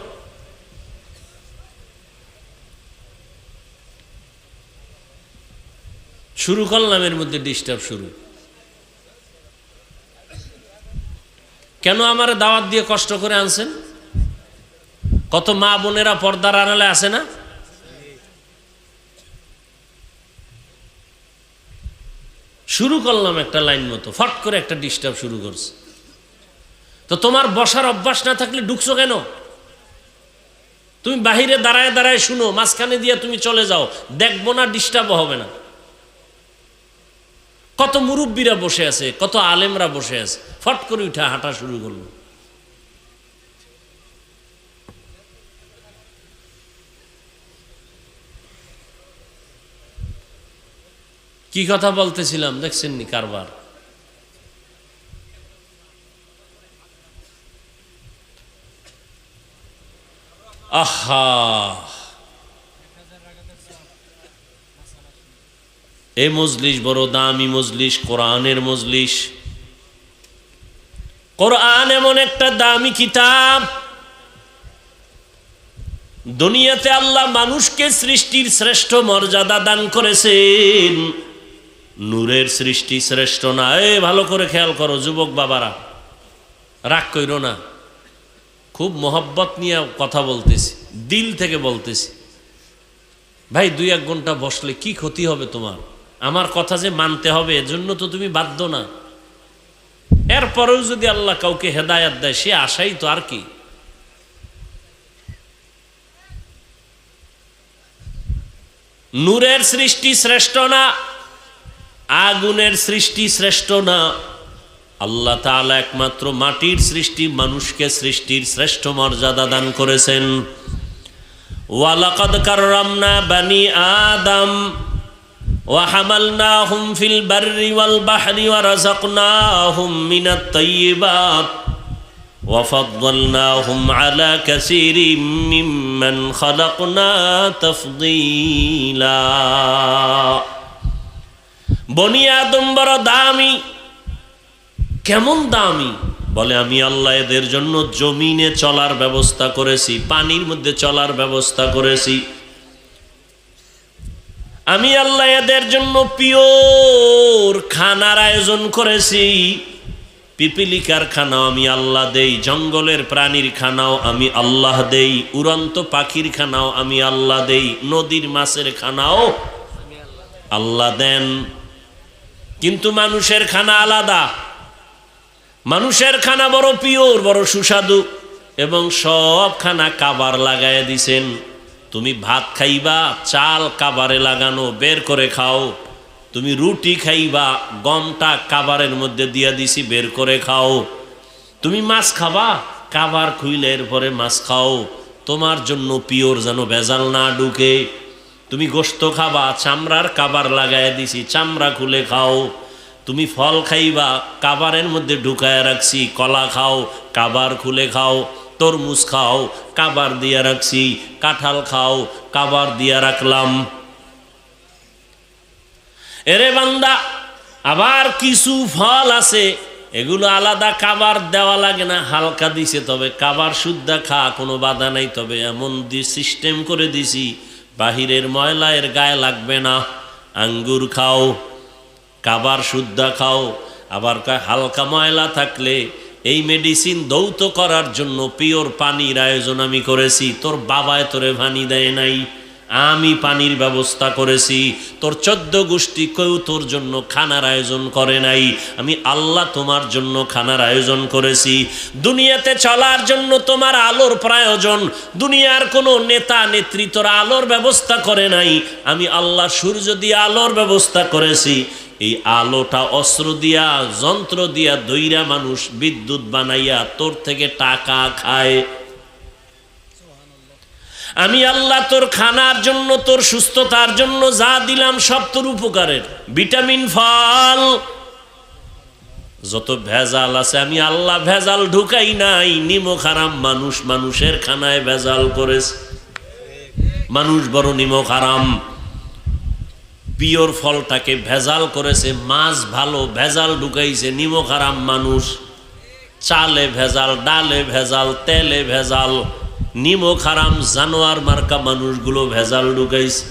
শুরু করলাম, এর মধ্যে ডিস্টার্ব শুরু। কেন আমার দাওয়াত দিয়ে কষ্ট করে আনছেন? কত মা বোনেরা পর্দার আড়ালে আছে না? শুরু করলাম একটা লাইন মতো, ফট করে একটা ডিস্টার্ব শুরু করছে। তো তোমার বসার অভ্যাস না থাকলে ঢুকছো কেন? তুমি বাহিরে দাঁড়ায় দাঁড়ায় শুনো, মাঝখানে দিয়ে তুমি চলে যাও, দেখবো না, ডিস্টার্ব হবে না। কত মুরব্বীরা বসে আছে, কত আলেমরা বসে আছে, ফট করে উঠা হাঁটা শুরু করলো। কি কথা বলতেছিলাম দেখছেন নি কারবার? আহা, এই মজলিস বড় দামি মজলিস, কোরআনের মজলিস। কোরআন এমন একটা দামি কিতাব, দুনিয়াতে আল্লাহ মানুষকে সৃষ্টির শ্রেষ্ঠ মর্যাদা দান করেছেন। নূরের সৃষ্টি শ্রেষ্ঠ না? ভালো করে খেয়াল করো যুবক বাবারা, রাগ কইরো না, খুব মোহব্বত নিয়ে কথা বলতেছি, দিল থেকে বলতেছি। ভাই 2-1 ঘন্টা বসলে কি ক্ষতি হবে তোমার? আমার কথা যে মানতে হবে এজন্য তো তুমি বাধ্য না। এরপরেও যদি আল্লাহ কাউকে হেদায়াত দেয়, সে আশাই তো। আর কি? নূরের সৃষ্টি শ্রেষ্ঠ না, আগুনের সৃষ্টি শ্রেষ্ঠ না। আল্লাহ তাআলা একমাত্র মাটির সৃষ্টি মানুষকে সৃষ্টির শ্রেষ্ঠ মর্যাদা দান করেছেন। ওয়ালাকাদ কাররামনা বানি আদম ওয়া হামালনাহুম ফিল বাররি ওয়াল বাহরি ওয়া রাযাকনাহুম মিনাত তাইয়্যিবাত ওয়া ফাদ্দালনাহুম আলা কাসীরিম মিম্মান খালাকনা তাফদীলা। বনি আদম বড় দামি। কেমন দামি? বলে আমি আল্লাহ এদের জন্য জমিনে চলার ব্যবস্থা করেছি, পানির মধ্যে চলার ব্যবস্থা করেছি। আমি আল্লাহ এদের জন্য পিওর খানার আয়োজন করেছি। পিপিলিকার খানাও আমি আল্লাহ দেই, জঙ্গলের প্রাণীর খানাও আমি আল্লাহ দেই, উড়ন্ত পাখির খানাও আমি আল্লাহ দেই, নদীর মাছের খানাও আল্লাহ দেন। কিন্তু মানুষের খানা আলাদা। মানুষের খানা বড় পিওর, বড় সুস্বাদু। এবং সব খানা কাবার লাগায় দিছেন। তুমি ভাত খাইবা, চাল কাবারে লাগানো, বের করে খাও। তুমি রুটি খাইবা, গমটা কাবারের মধ্যে দিয়া দিছি, বের করে খাও। তুমি মাছ খাবা, কাবার খুইলে এরপরে মাছ খাও, তোমার জন্য পিওর যেন ভেজাল না ঢুকে। তুমি গোশত খাবা, চামড়ার কাবার লাগায় দিছি, চামড়া খুলে খাও। তুমি ফল খাইবা, কাবারের মধ্যে ঢুকায় রাখছি, কলা খাও, কাবার খুলে খাও। তরমুজ খাও, কাবার দিয়া রাখছি, কাঁঠাল খাও, কাবার দিয়া রাখলাম। এরে বান্দা, আবার কিছু ফল আছে এগুলো আলাদা কাবার দেওয়া লাগে না, হালকা দিছে, তবে কাবার শুদ্ধা খা, কোনো বাধা নাই। তবে এমন সিস্টেম করে দিছি বাহিরের ময়লা এর গায়ে লাগবে না। আঙ্গুর খাও, কাবার শুদ্ধা খাও। আবার কয় হালকা ময়লা থাকলে এই মেডিসিন দৌত করার জন্য পিওর পানির আয়োজন আমি করেছি। তোর বাবায় তোরে পানি দেয় নাই, আমি পানির ব্যবস্থা করেছি। তোর 14 গোষ্ঠী কেউ তোর জন্য খানার আয়োজন করে নাই, আমি আল্লাহ তোমার জন্য খানার আয়োজন করেছি। দুনিয়াতে চলার জন্য তোমার আলোর প্রয়োজন, দুনিয়ার কোনো নেতা নেত্রী তোর আলোর ব্যবস্থা করে নাই, আমি আল্লাহ সূর্য দিয়ে আলোর ব্যবস্থা করেছি। এই আলোটা অস্ত্র দিয়া, যন্ত্র দিয়া দইরা মানুষ বিদ্যুৎ বানাইয়া তোর থেকে টাকা খায়। আমি আল্লাহ তোর খানার জন্য, তোর সুস্থতার জন্য যা দিলাম সব তোর উপকারের। ভিটামিন, ফল, যত ভেজাল আছে আমি আল্লাহ ভেজাল ঢুকাই নাই। নিমক হারাম, মানুষ মানুষের খানায় ভেজাল করেছে। মানুষ বড় নিমক হারাম, পিওর ফলটাকে ভেজাল করেছে। মাছ ভালো, ভেজাল ঢুকাইছে নিমক হারাম মানুষ। চালে ভেজাল, ডালে ভেজাল, তেলে ভেজাল, নিমক হারাম জানোয়ার মার্কা মানুষগুলো ভেজাল ঢুকাইছে।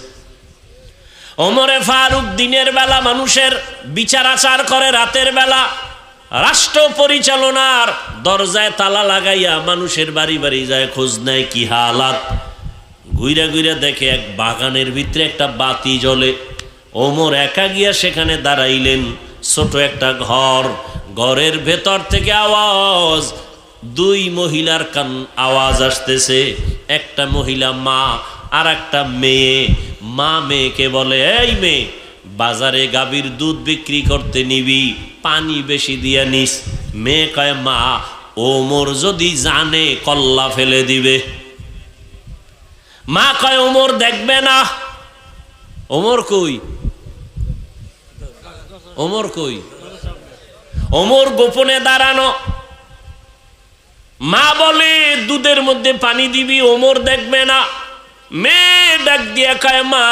ওমরে ফারুক দিনের বেলা মানুষের বিচার আচার করে, রাতের বেলা রাষ্ট্র পরিচালনার দরজায় তালা লাগাইয়া মানুষের বাড়ি বাড়ি যায়, খোঁজ নেয় কি হালাত। ঘুইরা ঘুইরা দেখে এক বাগানের ভিতরে একটা বাতি জ্বলে। ওমর একা গিয়া সেখানে দাঁড়াইলেন। ছোট একটা ঘর, ঘরের ভেতর থেকে আওয়াজ, 2 মহিলার কান আওয়াজ আসতেছে। একটা মহিলা মা, আর একটা মেয়ে। মা মেয়েকে বলে, এই মেয়ে, বাজারে গাভীর দুধ বিক্রি করতে নিবি, পানি বেশি দিয়া নিস। মেয়ে কয়, মা, ওমর যদি জানে কল্লা ফেলে দিবে। মা কয়, ওমর দেখবে না। ওমর কই? ওমর কই? ওমর গোপনে দাঁড়ানো। মা বলে, দুধের মধ্যে পানি দিবি, ওমর দেখবে না। মেয়ে ডাক দিয়া কয়, মা,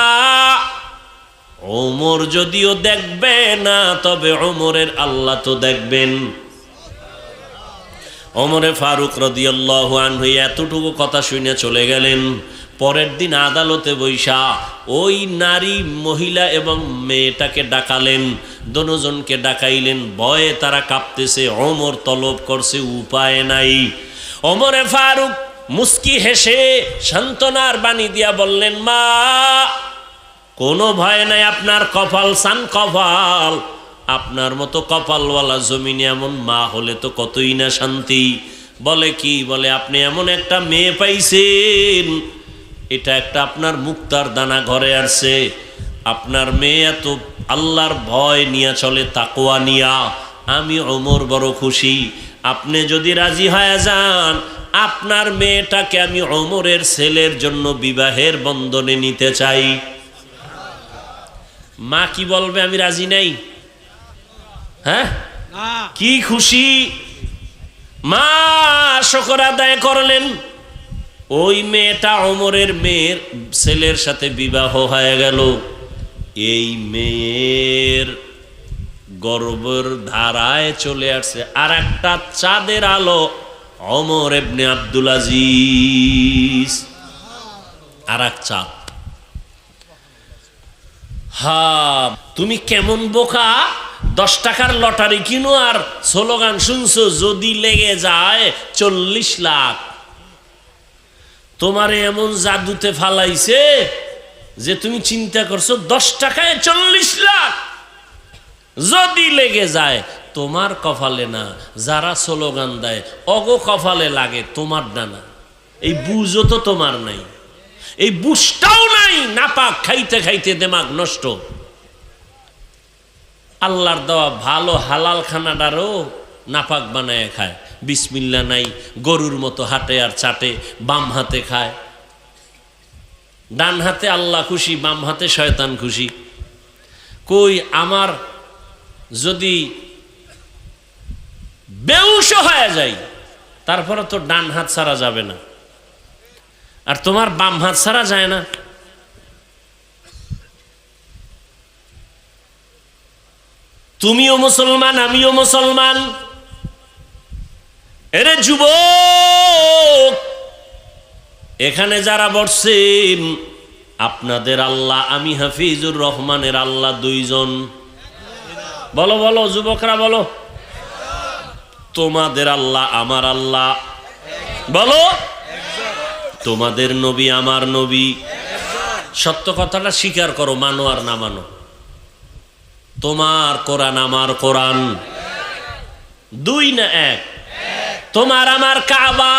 ওমর যদিও দেখবে না, তবে ওমরের আল্লাহ তো দেখবেন। ওমরে ফারুক রাদিয়াল্লাহু আনহু এতটুকু কথা শুনে চলে গেলেন। পরের দিন আদালতে বৈশা ওই নারী, মহিলা এবং মেয়েটাকে ডাকালেন, দোনোজনকে ডাকাইলেন। ভয়ে তারা কাঁপতেছে, ওমর তলব করছে, উপায় নাই। ওমরে ফারুক মুস্কি হেসে সান্ত্বনার বাণী দিয়া বললেন, মা, কোনো ভয় নাই, আপনার কপাল সান কপাল। আপনার মতো কপালওয়ালা জমিনে এমন মা হলে তো কতই না শান্তি। বলে কি? বলে আপনি এমন একটা মেয়ে পাইছেন, এটা একটা আপনার মুক্তার দানা ঘরে আসছে। আপনার মেয়ে এত আল্লাহর ভয় নিয়ে চলে, তাকওয়া নিয়া। আমি ওমর বড় খুশি। আপনি যদি রাজি হয়ে যান, আপনার মেয়েটাকে আমি ওমরের ছেলের জন্য বিবাহের বন্ধনে নিতে চাই। মা কি বলবে? আমি রাজি নাই। হ্যাঁ, কি খুশি! মা শুকর আদায় করলেন। ওই মেয়েটা ওমরের মেয়ের ছেলের সাথে বিবাহ হয়ে গেল। এই মেয়ের গর্ভের ধারায় চলে আসছে আর একটা চাঁদের আলো, ওমর ইবনে আব্দুল আজিজ। আর এক চাঁদ। হ্যাঁ, তুমি কেমন বোকা! 10 টাকার লটারি কিনো আর স্লোগান শুনছো, যদি লেগে যায় 40 লাখ। তোমারে এমন জাদুতে ফালাইছে যে তুমি চিন্তা করছো 10 টাকায় 40 লাখ যদি লেগে যায়। তোমার কপালে না, যারা স্লোগান দেয় অগো কপালে লাগে, তোমার ডানা। এই বুঝও তো তোমার নাই, এই বুঝটাও নাই। নাপাক খাইতে খাইতে দেমাগ নষ্ট। আল্লাহর দেওয়া ভালো হালাল খানাটারও নাপাক বানায় খায়। বিসমিল্লাহ নাই, গরুর মতো হাঁটে আর চাটে, বাম হাতে খায়। ডান হাতে আল্লাহ খুশি, বাম হাতে শয়তান খুশি। কই আমার যদি বেউস হয়ে যায় তারপরে তো ডান হাত ছাড়া যাবে না, আর তোমার বাম হাত ছাড়া যায় না। তুমিও মুসলমান, আমিও মুসলমান। এরে যুবক, এখানে যারা বসছেন আপনাদের আল্লাহ আমি হাফিজুর রহমানের আল্লাহ দুইজন। বলো বলো যুবকরা বলো, তোমাদের আল্লাহ আমার আল্লাহ বলো, তোমাদের নবী আমার নবী। সত্য কথাটা স্বীকার করো, মানো আর না মানো। তোমার কোরআন আমার কোরআন দুই না এক? তোমার আমার কাবা,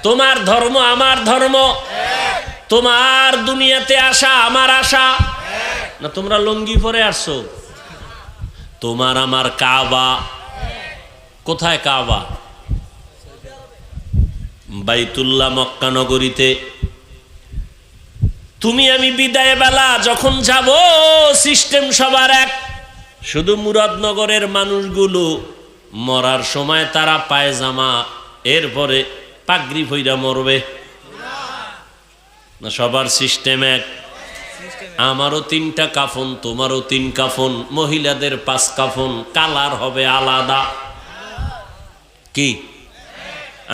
তোমার ধর্ম আমার ধর্ম, তোমার দুনিয়াতে আসা আমার আশা না? তোমরা লুঙ্গি পরে আসছো। তোমার আমার কাবা কোথায়? কাবা বাইতুল্লাহ মক্কা নগরীতে। তুমি আমি বিদায় বেলা যখন যাব, সিস্টেম সবার এক। শুধু মুরাদনগরের মানুষগুলো মরার সময় তারা পায়জামা, এরপরে পাগড়ি পইরা মরবে না? সবার সিস্টেম এক। আমারও 3টা কাফন, তোমারও 3 কাফন, মহিলাদের 5 কাফন, কালার হবে আলাদা। কি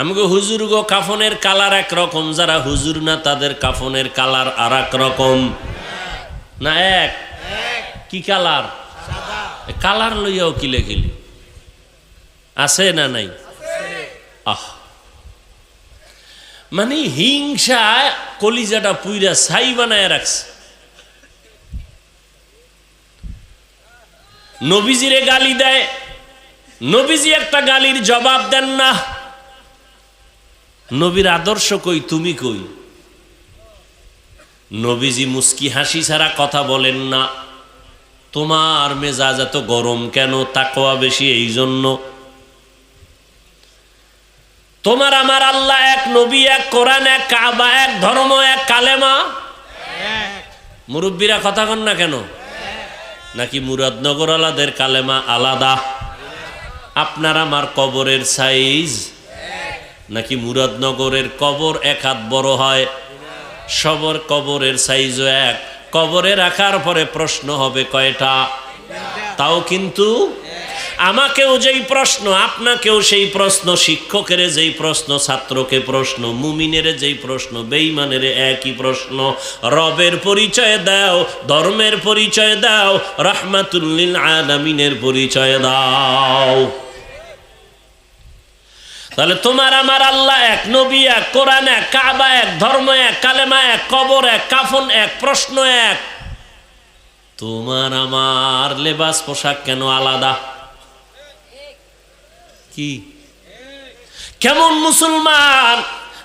আমাকে হুজুর গো কাফনের কালার একরকম, যারা হুজুর না তাদের কাফনের কালার আর এক রকম না? এক। কি কালার? কালার লইয়াও কিলে কিলে আছে না নাই? আহ, মানে হিংসা কলিজাটা পুইরা ছাই বানায় রাখছে। নবীজিরে গালি দেয়, নবীজি একটা গালির জবাব দেন না। নবীর আদর্শ কই, তুমি কই? নবীজি মুস্কি হাসি ছাড়া কথা বলেন না। তোমার মেজাজ এত গরম কেন? তাকওয়া বেশি এই জন্য। তোমার আমার আল্লাহ এক, নবী এক, কোরআন এক, কাবা এক, ধর্ম এক, কালেমা। মুরব্বীরা কথা কন না কেন? নাকি মুরাদনগর আলাদের কালেমা আলাদা? আপনার আমার কবরের সাইজ নাকি মুরাদনগরের কবর 1 হাত বড় হয়? সবার কবরের সাইজও এক। কবরে রাখার পরে প্রশ্ন হবে কয়টা? তাও কিন্তু আমাকেও যেই প্রশ্ন, আপনাকেও সেই প্রশ্ন, শিক্ষকের যেই প্রশ্ন, ছাত্রকে প্রশ্ন, মুমিনের যেই প্রশ্ন, বেঈমানের একই প্রশ্ন। রবের পরিচয় দাও, ধর্মের পরিচয় দাও, রাহমাতুল লিল আলামিনের পরিচয় দাও। তাহলে তোমার আমার আল্লাহ এক, নবী এক, কোরআন এক, কাবা এক, ধর্ম এক, কালেমা এক, কবর এক, কাফন এক, প্রশ্ন এক। তোমার আমার লেবাস পোশাক কেন আলাদা? কি কেমন মুসলমান?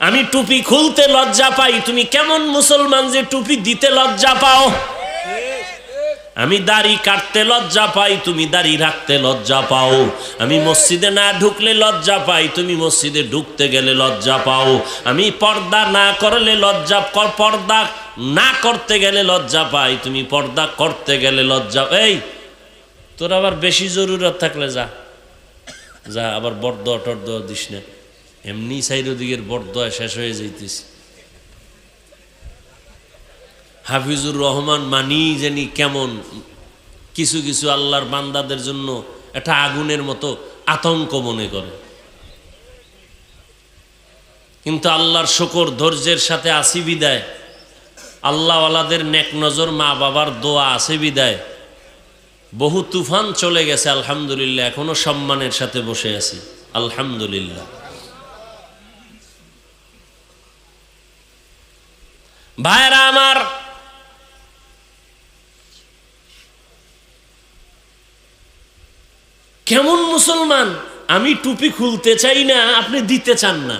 আমি টুপি খুলতে লজ্জা পাই, তুমি কেমন মুসলমান যে টুপি দিতে লজ্জা পাও? আমি দাড়ি কাটতে লজ্জা পাই, তুমি দাড়ি রাখতে লজ্জা পাও। আমি মসজিদে না ঢুকলে লজ্জা পাই, তুমি মসজিদে ঢুকতে গেলে লজ্জা পাও। আমি পর্দা না করলে লজ্জা, পর্দা না করতে গেলে লজ্জা পাই, তুমি পর্দা করতে গেলে লজ্জা। এই তোর আবার বেশি জরুরত থাকলে যা যা, আবার বরদোয়া টরদোয়া দিস না। এমনি সাইড দিকের বরদোয়া শেষ হয়ে যাইতেছি। হাফিজুর রহমান মানি জানি কেমন, কিছু কিছু আল্লাহর বান্দাদের জন্য একটা আগুনের মতো আতঙ্ক মনে করে। কিন্তু আল্লাহর শুকর, ধৈর্যের সাথে আসি বিদায়, আল্লাহওয়ালাদের নেক নজর, মা বাবার দোয়া আছে বিদায় বহু তুফান চলে গেছে। আলহামদুলিল্লাহ, এখনো সম্মানের সাথে বসে আছি আলহামদুলিল্লাহ। ভাইরা আমার, কেমন মুসলমান? আমি টুপি খুলতে চাই না, আপনি দিতে চান না।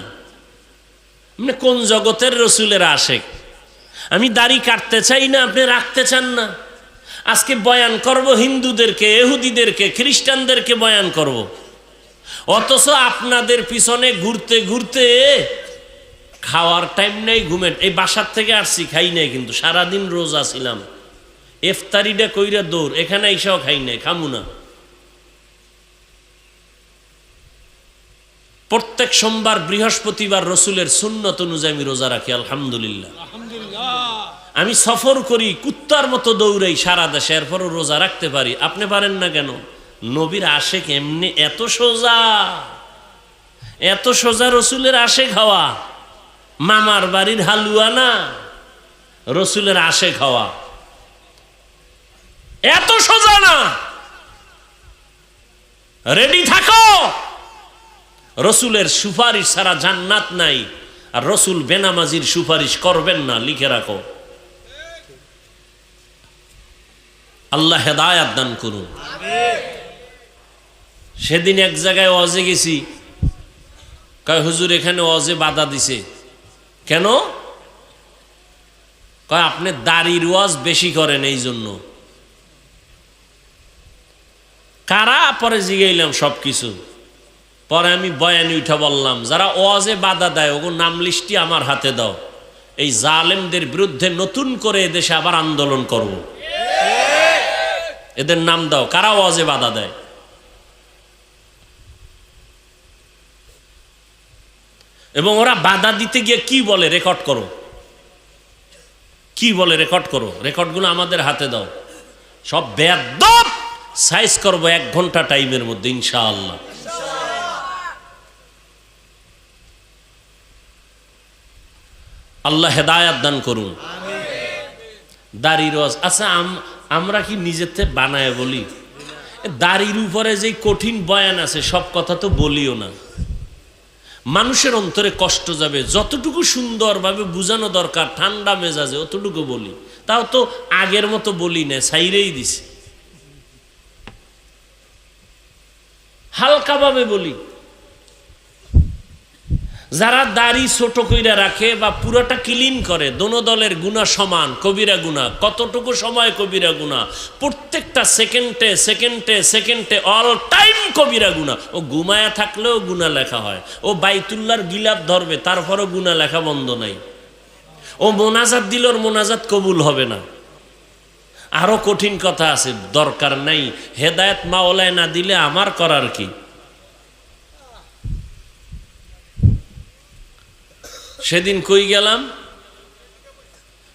মানে কোন জগতের রসুলের আশেক? আমি দাড়ি কাটতে চাই না, আপনি রাখতে চান না। আজকে বয়ান করব হিন্দুদেরকে, ইহুদিদেরকে, খ্রিস্টানদেরকে বয়ান করব, অথচ আপনাদের পিছনে ঘুরতে ঘুরতে খাওয়ার টাইম নেই, ঘুমের। এই বাসার থেকে আসছি, খাই নাই, কিন্তু সারাদিন রোজা ছিলাম। ইফতারিটা কইরা দৌড়, এখানে এসেও খাই নাই, খামু না। প্রত্যেক সোমবার, বৃহস্পতিবার রসুলের সুন্নত অনুযায়ী আমি রোজা রাখি, আলহামদুলিল্লাহ। আমি সফর করি, কুত্তার মতো দৌড়াই সারা দেশে, এরপরও রোজা রাখতে পারি। আপনি পারেন না কেন? নবীর আশেক এমনি এত সোজা, এত সোজা রসুলের আশেক হওয়া। মামার বাড়ির হালুয়া না, রসুলের আশেক হওয়া এত সোজা না। রেডি থাকো, রসুলের সুপারিশ ছাড়া জান্নাত নাই। আর রসুল বেনামাজির সুপারিশ করবেন না, লিখে রাখো। আল্লাহ হেদায়াত দান করুন। সেদিন এক জায়গায় ওয়াজে গেছি, কয় হুজুর এখানে ওয়াজে বাধা দিছে কেন? কয় আপনি দাড়ির ওয়াজ বেশি করেন এই জন্য। কারা? পরে জিগাইলাম সবকিছু। পরে আমি বয়ানি উঠা বললাম, যারা ওয়াজে বাধা দেয় ওগো নাম লিস্টি আমার হাতে দাও। এই জালেমদের বিরুদ্ধে নতুন করে এদেশে আবার আন্দোলন করব। এদের নাম দাও, কারা ওয়াজে বাধা দেয়। এবং ওরা বাধা দিতে গিয়ে কি বলে রেকর্ড করো, কি বলে রেকর্ড করো। রেকর্ডগুলো আমাদের হাতে দাও। সব বেয়াদব সাইজ করবো 1 ঘন্টা টাইমের মধ্যে ইনশাআল্লাহ। আল্লাহ হেদায়াত দান করুন। দাড়ির ওয়াজ, আচ্ছা আমরা কি নিজের থেকে বানায় বলি? দাড়ির উপরে যে কঠিন বয়ান আছে সব কথা তো বলিও না। মানুষের অন্তরে কষ্ট যাবে, যতটুকু সুন্দরভাবে বুঝানো দরকার ঠান্ডা মেজাজে অতটুকু বলি। তাও তো আগের মতো বলি না, ছাইরেই দিছি, হালকাভাবে বলি। যারা দাড়ি ছোট কইরা রাখে বা পুরোটা ক্লিন করে, দোনো দলের গুনাহ সমান, কবিরা গুনাহ। কতটুকু সময় কবিরা গুনাহ? প্রত্যেকটা সেকেন্ডে সেকেন্ডে সেকেন্ডে অল টাইম কবিরা গুনাহ। ও ঘুমায়া থাকলেও গুনাহ লেখা হয়। ও বাইতুল্লাহর গিলাপ ধরবে, তারপরও গুনাহ লেখা বন্ধ নাই। ও মোনাজাত দিল, ওর মোনাজাত কবুল হবে না। আরো কঠিন কথা আছে, দরকার নাই। হেদায়েত মাওলায় না দিলে আমার করার কি? সেদিন কই গেলাম,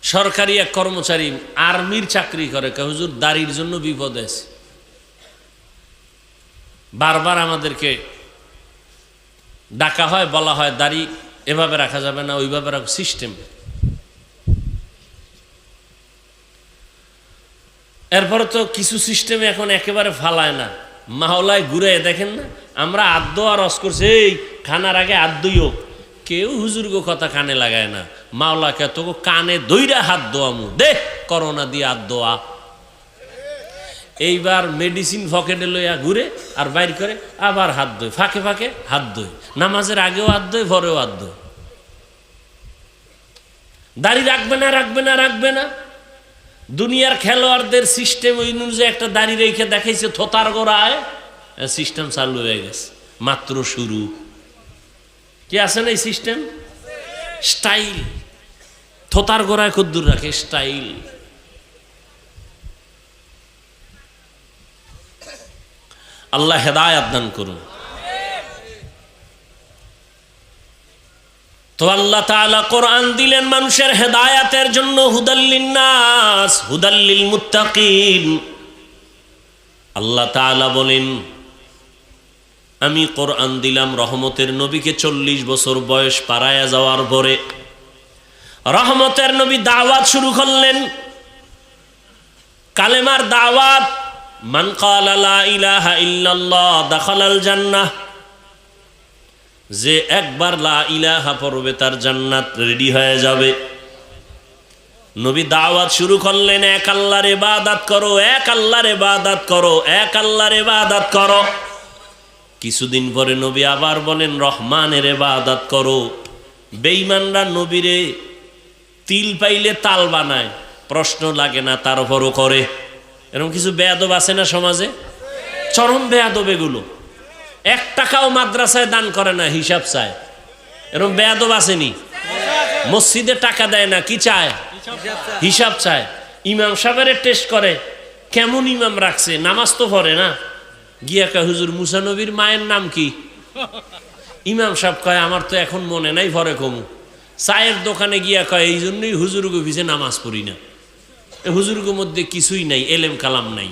সরকারি এক কর্মচারী আর্মির চাকরি করে, হুজুর দাড়ির জন্য বিপদ আছে। বারবার আমাদেরকে ডাকা হয়, বলা হয় দাড়ি এভাবে রাখা যাবে না, ওইভাবে রাখো, সিস্টেম। এরপরে তো কিছু সিস্টেমে এখন একেবারে ফালায় না, মাওলায় ঘুরে। দেখেন না, আমরা আদ্য আর রস করছি, এই খানার আগে আদ্যইও। কেউ হুজুরগো কথা কানে লাগায় না। মাওলাকে তো কানে দইরা হাত দোয়ামু, দে করোনা দিয়ে হাত দোয়া। এইবার মেডিসিন পকেটে লইয়া ঘুরে আর বাইর করে আবার হাত দই, ফাঁকে ফাঁকে হাত দই। নামাজের আগেও হাত দই, পরেও হাত দই। দাড়ি রাখবে না, রাখবে না, রাখবে না। দুনিয়ার খেলোয়াড়দের সিস্টেম ওই অনুযায়ী একটা দাড়ি রেখে দেখাইছে থোতার গোড়ায়, সিস্টেম চালু হয়ে গেছে, মাত্র শুরু। কি আছে না এই সিস্টেম? স্টাইল। থোতার গোড়ায় কদ্দুর রাখে, স্টাইল। আল্লাহ হেদায়াত দান করুন। তো আল্লাহ তাআলা কোরআন দিলেন মানুষের হেদায়াতের জন্য, হুদাল্লিন নাস, হুদাল্লিল মুত্তাকিন। আল্লাহ তাআলা বলেন, আমি কোরআন দিলাম রহমতের নবীকে। 40 বছর বয়স পারায়া যাওয়ার পরে রহমতের নবী দাওয়াত শুরু করলেন, কালেমার দাওয়াত। মান ক্বালা লা ইলাহা ইল্লাল্লাহ দাখালাল জান্নাহ। যে একবার লা ইলাহা পড়বে তার জান্নাত রেডি হয়ে যাবে। নবী দাওয়াত শুরু করলেন, এক আল্লাহর ইবাদত করো, এক আল্লাহর ইবাদত করো, এক আল্লাহর ইবাদত করো। কিছুদিন পরে নবী আবার বলেন রহমানের ইবাদত করো। বেঈমানরা নবীরে তিল পাইলে তাল বানায়, প্রশ্ন লাগে না তারপরও করে। এরকম কিছু বেয়াদব আছে না সমাজে? চরম বেয়াদব এগুলো। 1 টাকাও মাদ্রাসায় দান করে না, হিসাব চায়। এরকম বেয়াদব আসেনি? মসজিদে টাকা দেয় না, কি চায়? হিসাব চায়। ইমাম সাহেবের টেস্ট করে, কেমন ইমাম রাখছে, নামাজ তো পড়ে না। গিয়া কয় হুজুর মুসা নবীর মায়ের নাম কি? ইমাম সাহেব কয় আমার তো এখন মনে নাই, পরে কমু। চায়ের দোকানে গিয়া কয় এই জন্যই হুজুরগো ভিজে নামাজ পড়ি না। হুজুরগো মধ্যে কিছুই নাই, এলেম কালাম নাই।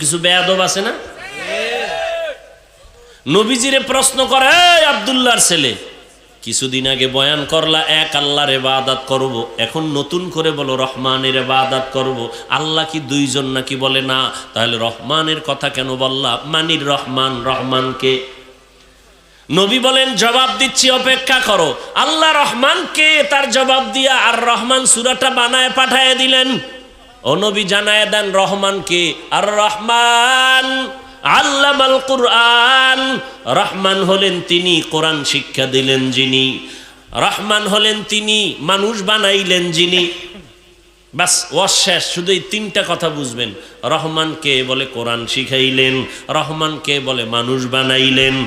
কিছু বেয়াদব আছে না? নবীজিরে প্রশ্ন করে, আব্দুল্লাহর ছেলে, কিছুদিন আগে বয়ান করলা এক আল্লাহর ইবাদত করব, এখন নতুন করে বলো রহমানের ইবাদত করব। আল্লাহ কি দুইজন নাকি? বলে না। তাহলে রহমানের কথা কেন বললা? মানির রহমান, রহমানকে। নবী বলেন জবাব দিচ্ছি, অপেক্ষা করো। আল্লাহ রহমান কে তার জবাব দিয়া আর রহমান সূরাটা বানায় পাঠায় দিলেন। ও নবী জানায় দেন রহমান কে। আর রহমান আল্লামাল কুরআন, রহমান হলেন তিনি কোরআন শিক্ষা দিলেন যিনি। রহমান হলেন তিনি মানুষ বানাইলেন যিনি। বাস শেষ। শুধু এই 3টা কথা বুঝবেন। রহমান কে? বলে কোরআন শিখাইলেন। রহমান কে? বলে মানুষ বানাইলেন।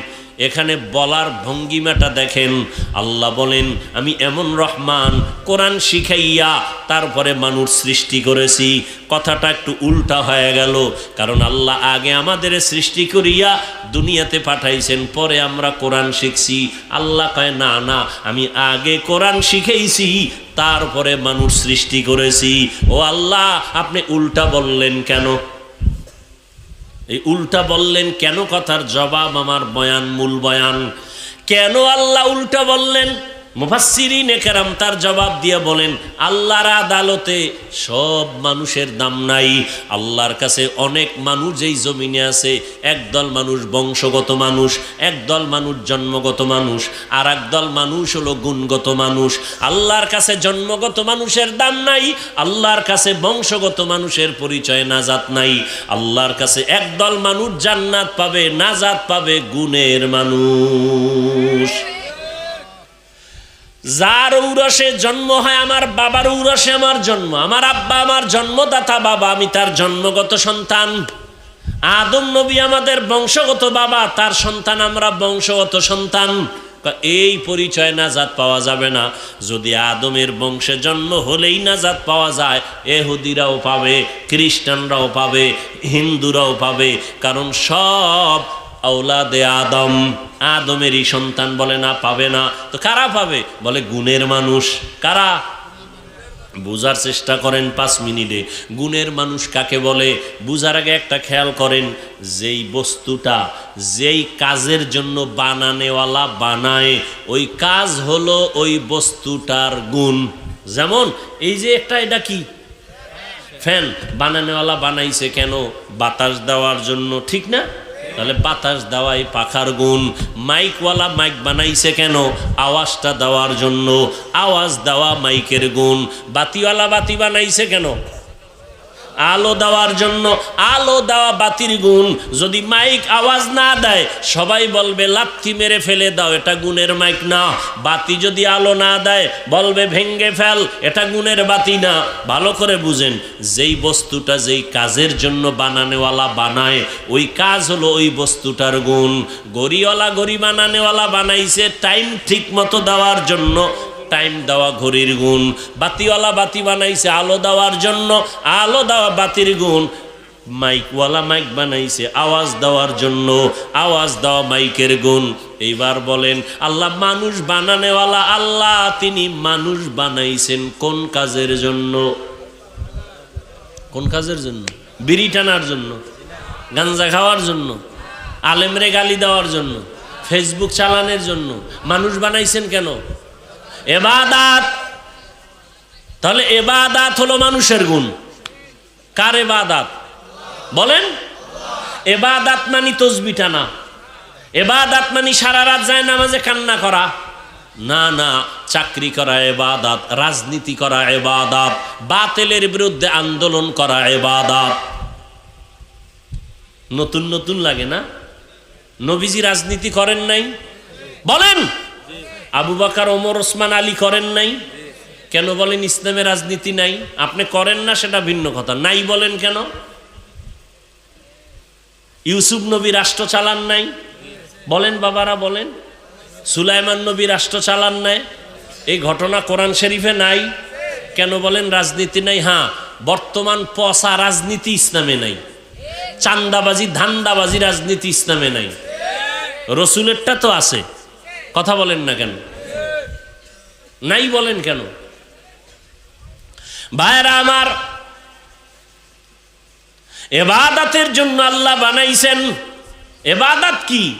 এখানে বলার ভঙ্গিমাটা দেখেন। আল্লাহ বলেন আমি এমন রহমান, কোরআন শিখাইয়া তারপরে মানুষ সৃষ্টি করেছি। কথাটা একটু উল্টা হয়ে গেল, কারণ আল্লাহ আগে আমাদের সৃষ্টি করিয়া দুনিয়াতে পাঠাইছেন, পরে আমরা কোরআন শিখছি। আল্লাহ কয় না না, আমি আগে কোরআন শিখাইছি তারপরে মানুষ সৃষ্টি করেছি। ও আল্লাহ, আপনি উল্টা বললেন কেন? এই উল্টা বললেন কেন? কথার জবাব আমার বয়ান, মূল বয়ান। কেন আল্লাহ উল্টা বললেন? মুফাসসিরিনে কেরাম তার জবাব দিয়ে বলেন আল্লাহর আদালতে সব মানুষের দাম নাই। আল্লাহর কাছে অনেক মানুষ এই জমিনে আছে। একদল মানুষ বংশগত মানুষ, একদল মানুষ জন্মগত মানুষ, আর একদল মানুষ হলো গুণগত মানুষ। আল্লাহর কাছে জন্মগত মানুষের দাম নাই, আল্লাহর কাছে বংশগত মানুষের পরিচয় নাজাত নাই। আল্লাহর কাছে একদল মানুষ জান্নাত পাবে, নাজাত পাবে গুণের মানুষ। যার ঔরসে জন্ম হয়, আমার বাবার ঔরসে আমার জন্ম, আমার আব্বা আমার জন্মদাতা বাবা, আমি তার জন্মগত সন্তান। আদম নবী আমাদের বংশগত বাবা, তার সন্তান আমরা বংশগত সন্তান। এই পরিচয় নাজাত পাওয়া যাবে না। যদি আদমের বংশে জন্ম হলেই নাজাত পাওয়া যায়, এহুদিরাও পাবে, খ্রিস্টানরাও পাবে, হিন্দুরাও পাবে, কারণ সব আওলাদে আদম, আদমেরই সন্তান। বলে না পাবে না, তো কারা পাবে? বলে গুণের মানুষ। কারা? বুঝার চেষ্টা করেন 5 মিনিটে। গুণের মানুষ কাকে বলে বুঝার আগে একটা খেয়াল করেন, যেই বস্তুটা যেই কাজের জন্য বানানেওয়ালা বানায়, ওই কাজ হলো ওই বস্তুটার গুণ। যেমন এই যে একটা, এটা কি? ফ্যান। বানানেওয়ালা বানাইছে কেন? বাতাস দেওয়ার জন্য, ঠিক না? তাহলে বাতাস দেওয়াই পাখার গুণ। মাইকওয়ালা মাইক বানাইছে কেন? আওয়াজটা দেওয়ার জন্য, আওয়াজ দেওয়া মাইকের গুণ। বাতিওয়ালা বাতি বানাইছে কেন? আলো দেওয়ার জন্য, আলো দেওয়া বাতির গুণ। যদি মাইক আওয়াজ না দেয় সবাই বলবে লাথি মেরে ফেলে দাও, এটা গুণের মাইক না। বাতি যদি আলো না দেয় বলবে ভেঙ্গে ফেল, এটা গুণের বাতি না। ভালো করে বুঝেন, যেই বস্তুটা যেই কাজের জন্য বানানেওয়ালা বানায়, ওই কাজ হলো ওই বস্তুটার গুণ। ঘড়িওয়ালা ঘড়ি বানানেওয়ালা বানাইছে টাইম ঠিক মতো দেওয়ার জন্য, টাইম দেওয়া ঘড়ির গুণ। বাতিওয়ালা বাতি বানাইছে আলো দেওয়ার জন্য, আলো দেওয়া বাতির গুণ। মাইকওয়ালা মাইক বানাইছে আওয়াজ দেওয়ার জন্য, আওয়াজ দেওয়া মাইকের গুণ। এইবার বলেন আল্লাহ মানুষ বানানেওয়ালা আল্লাহ, তিনি মানুষ বানাইছেন কোন কাজের জন্য? কোন কাজের জন্য? বিড়ি টানার জন্য, গাঞ্জা খাওয়ার জন্য, আলেমরে গালি দেওয়ার জন্য, ফেসবুক চালানোর জন্য মানুষ বানাইছেন কেন? ইবাদত। তাহলে ইবাদত হলো মানুষের গুণ। কার ইবাদত? বলেন। ইবাদত মানে তাসবিহ টানা, ইবাদত মানে সারা রাত যায় নামাজে কান্না করা না, না। চাকরি করা ইবাদত, রাজনীতি করা ইবাদত, বাতিলের বিরুদ্ধে আন্দোলন করা ইবাদত। নতুন নতুন লাগে না? নবীজি রাজনীতি করেন নাই? বলেন। আবু বকর, ওমর, ওসমান, আলী করেন নাই? কেন বলেন ইসলামে রাজনীতি নাই? আপনি করেন না সেটা ভিন্ন কথা, নাই বলেন কেন? ইউসুফ নবী রাষ্ট্র চালান নাই? বলেন বাবারা, বলেন। সুলাইমান নবী রাষ্ট্র চালান নাই? এই ঘটনা কোরআন শরীফে নাই? কেন বলেন রাজনীতি নাই? হ্যাঁ, বর্তমান পচা রাজনীতি ইসলামে নাই। চান্দাবাজি, ধান্দাবাজি রাজনীতি ইসলামে নাই। রসুলেরটা তো আছে, কথা বলেন না কেন? নাই বলেন কেন? ভাইরা আমার, ইবাদতের জন্য আল্লাহ বানাইছেন। ইবাদত কি?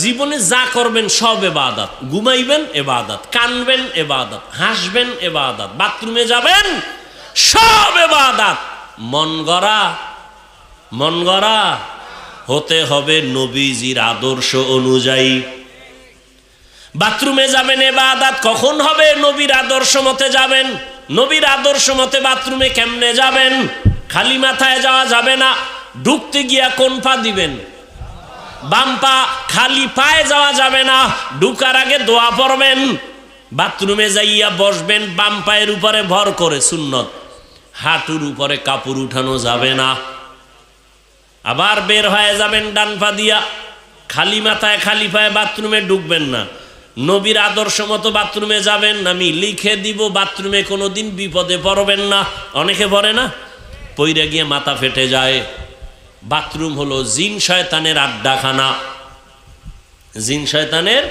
জীবনে যা করবেন সব ইবাদত। ঘুমাইবেন ইবাদত, কানবেন ইবাদত, হাসবেন ইবাদত, বাথরুমে যাবেন সব ইবাদত। মন গড়া হতে হবে নবীজির আদর্শ অনুযায়ী। বাথরুমে যাবেন ইবাদত কখন হবে? নবীর আদর্শ মতে যাবেন। নবীর আদর্শ মতে বাথরুমে কেমনে যাবেন? খালি মাথায় যাওয়া যাবে না। ঢুকতে গিয়া কোন পা দিবেন? বাম পা। খালি পায়ে যাওয়া যাবে না, ঢুকার আগে দোয়া পড়বেন। বাথরুমে যাইয়া বসবেন বাম পায়ের উপরে ভর করে, সুন্নত। হাঁটুর উপরে কাপড় উঠানো যাবে না। আবার বের হয়ে যাবেন ডান পা দিয়া। খালি মাথায় খালি পায়ে বাথরুমে ঢুকবেন না। নবীর আদর্শ মতো বাথরুমে যাবেন। আমি লিখে দিব, বাথরুমে কোনোদিন বিপদে পড়বেন না। অনেকে পড়ে না, পইরা গিয়ে মাথা ফেটে যায়। বাথরুম হলো জিন শয়তানের আড্ডাখানা। জিন শয়তানের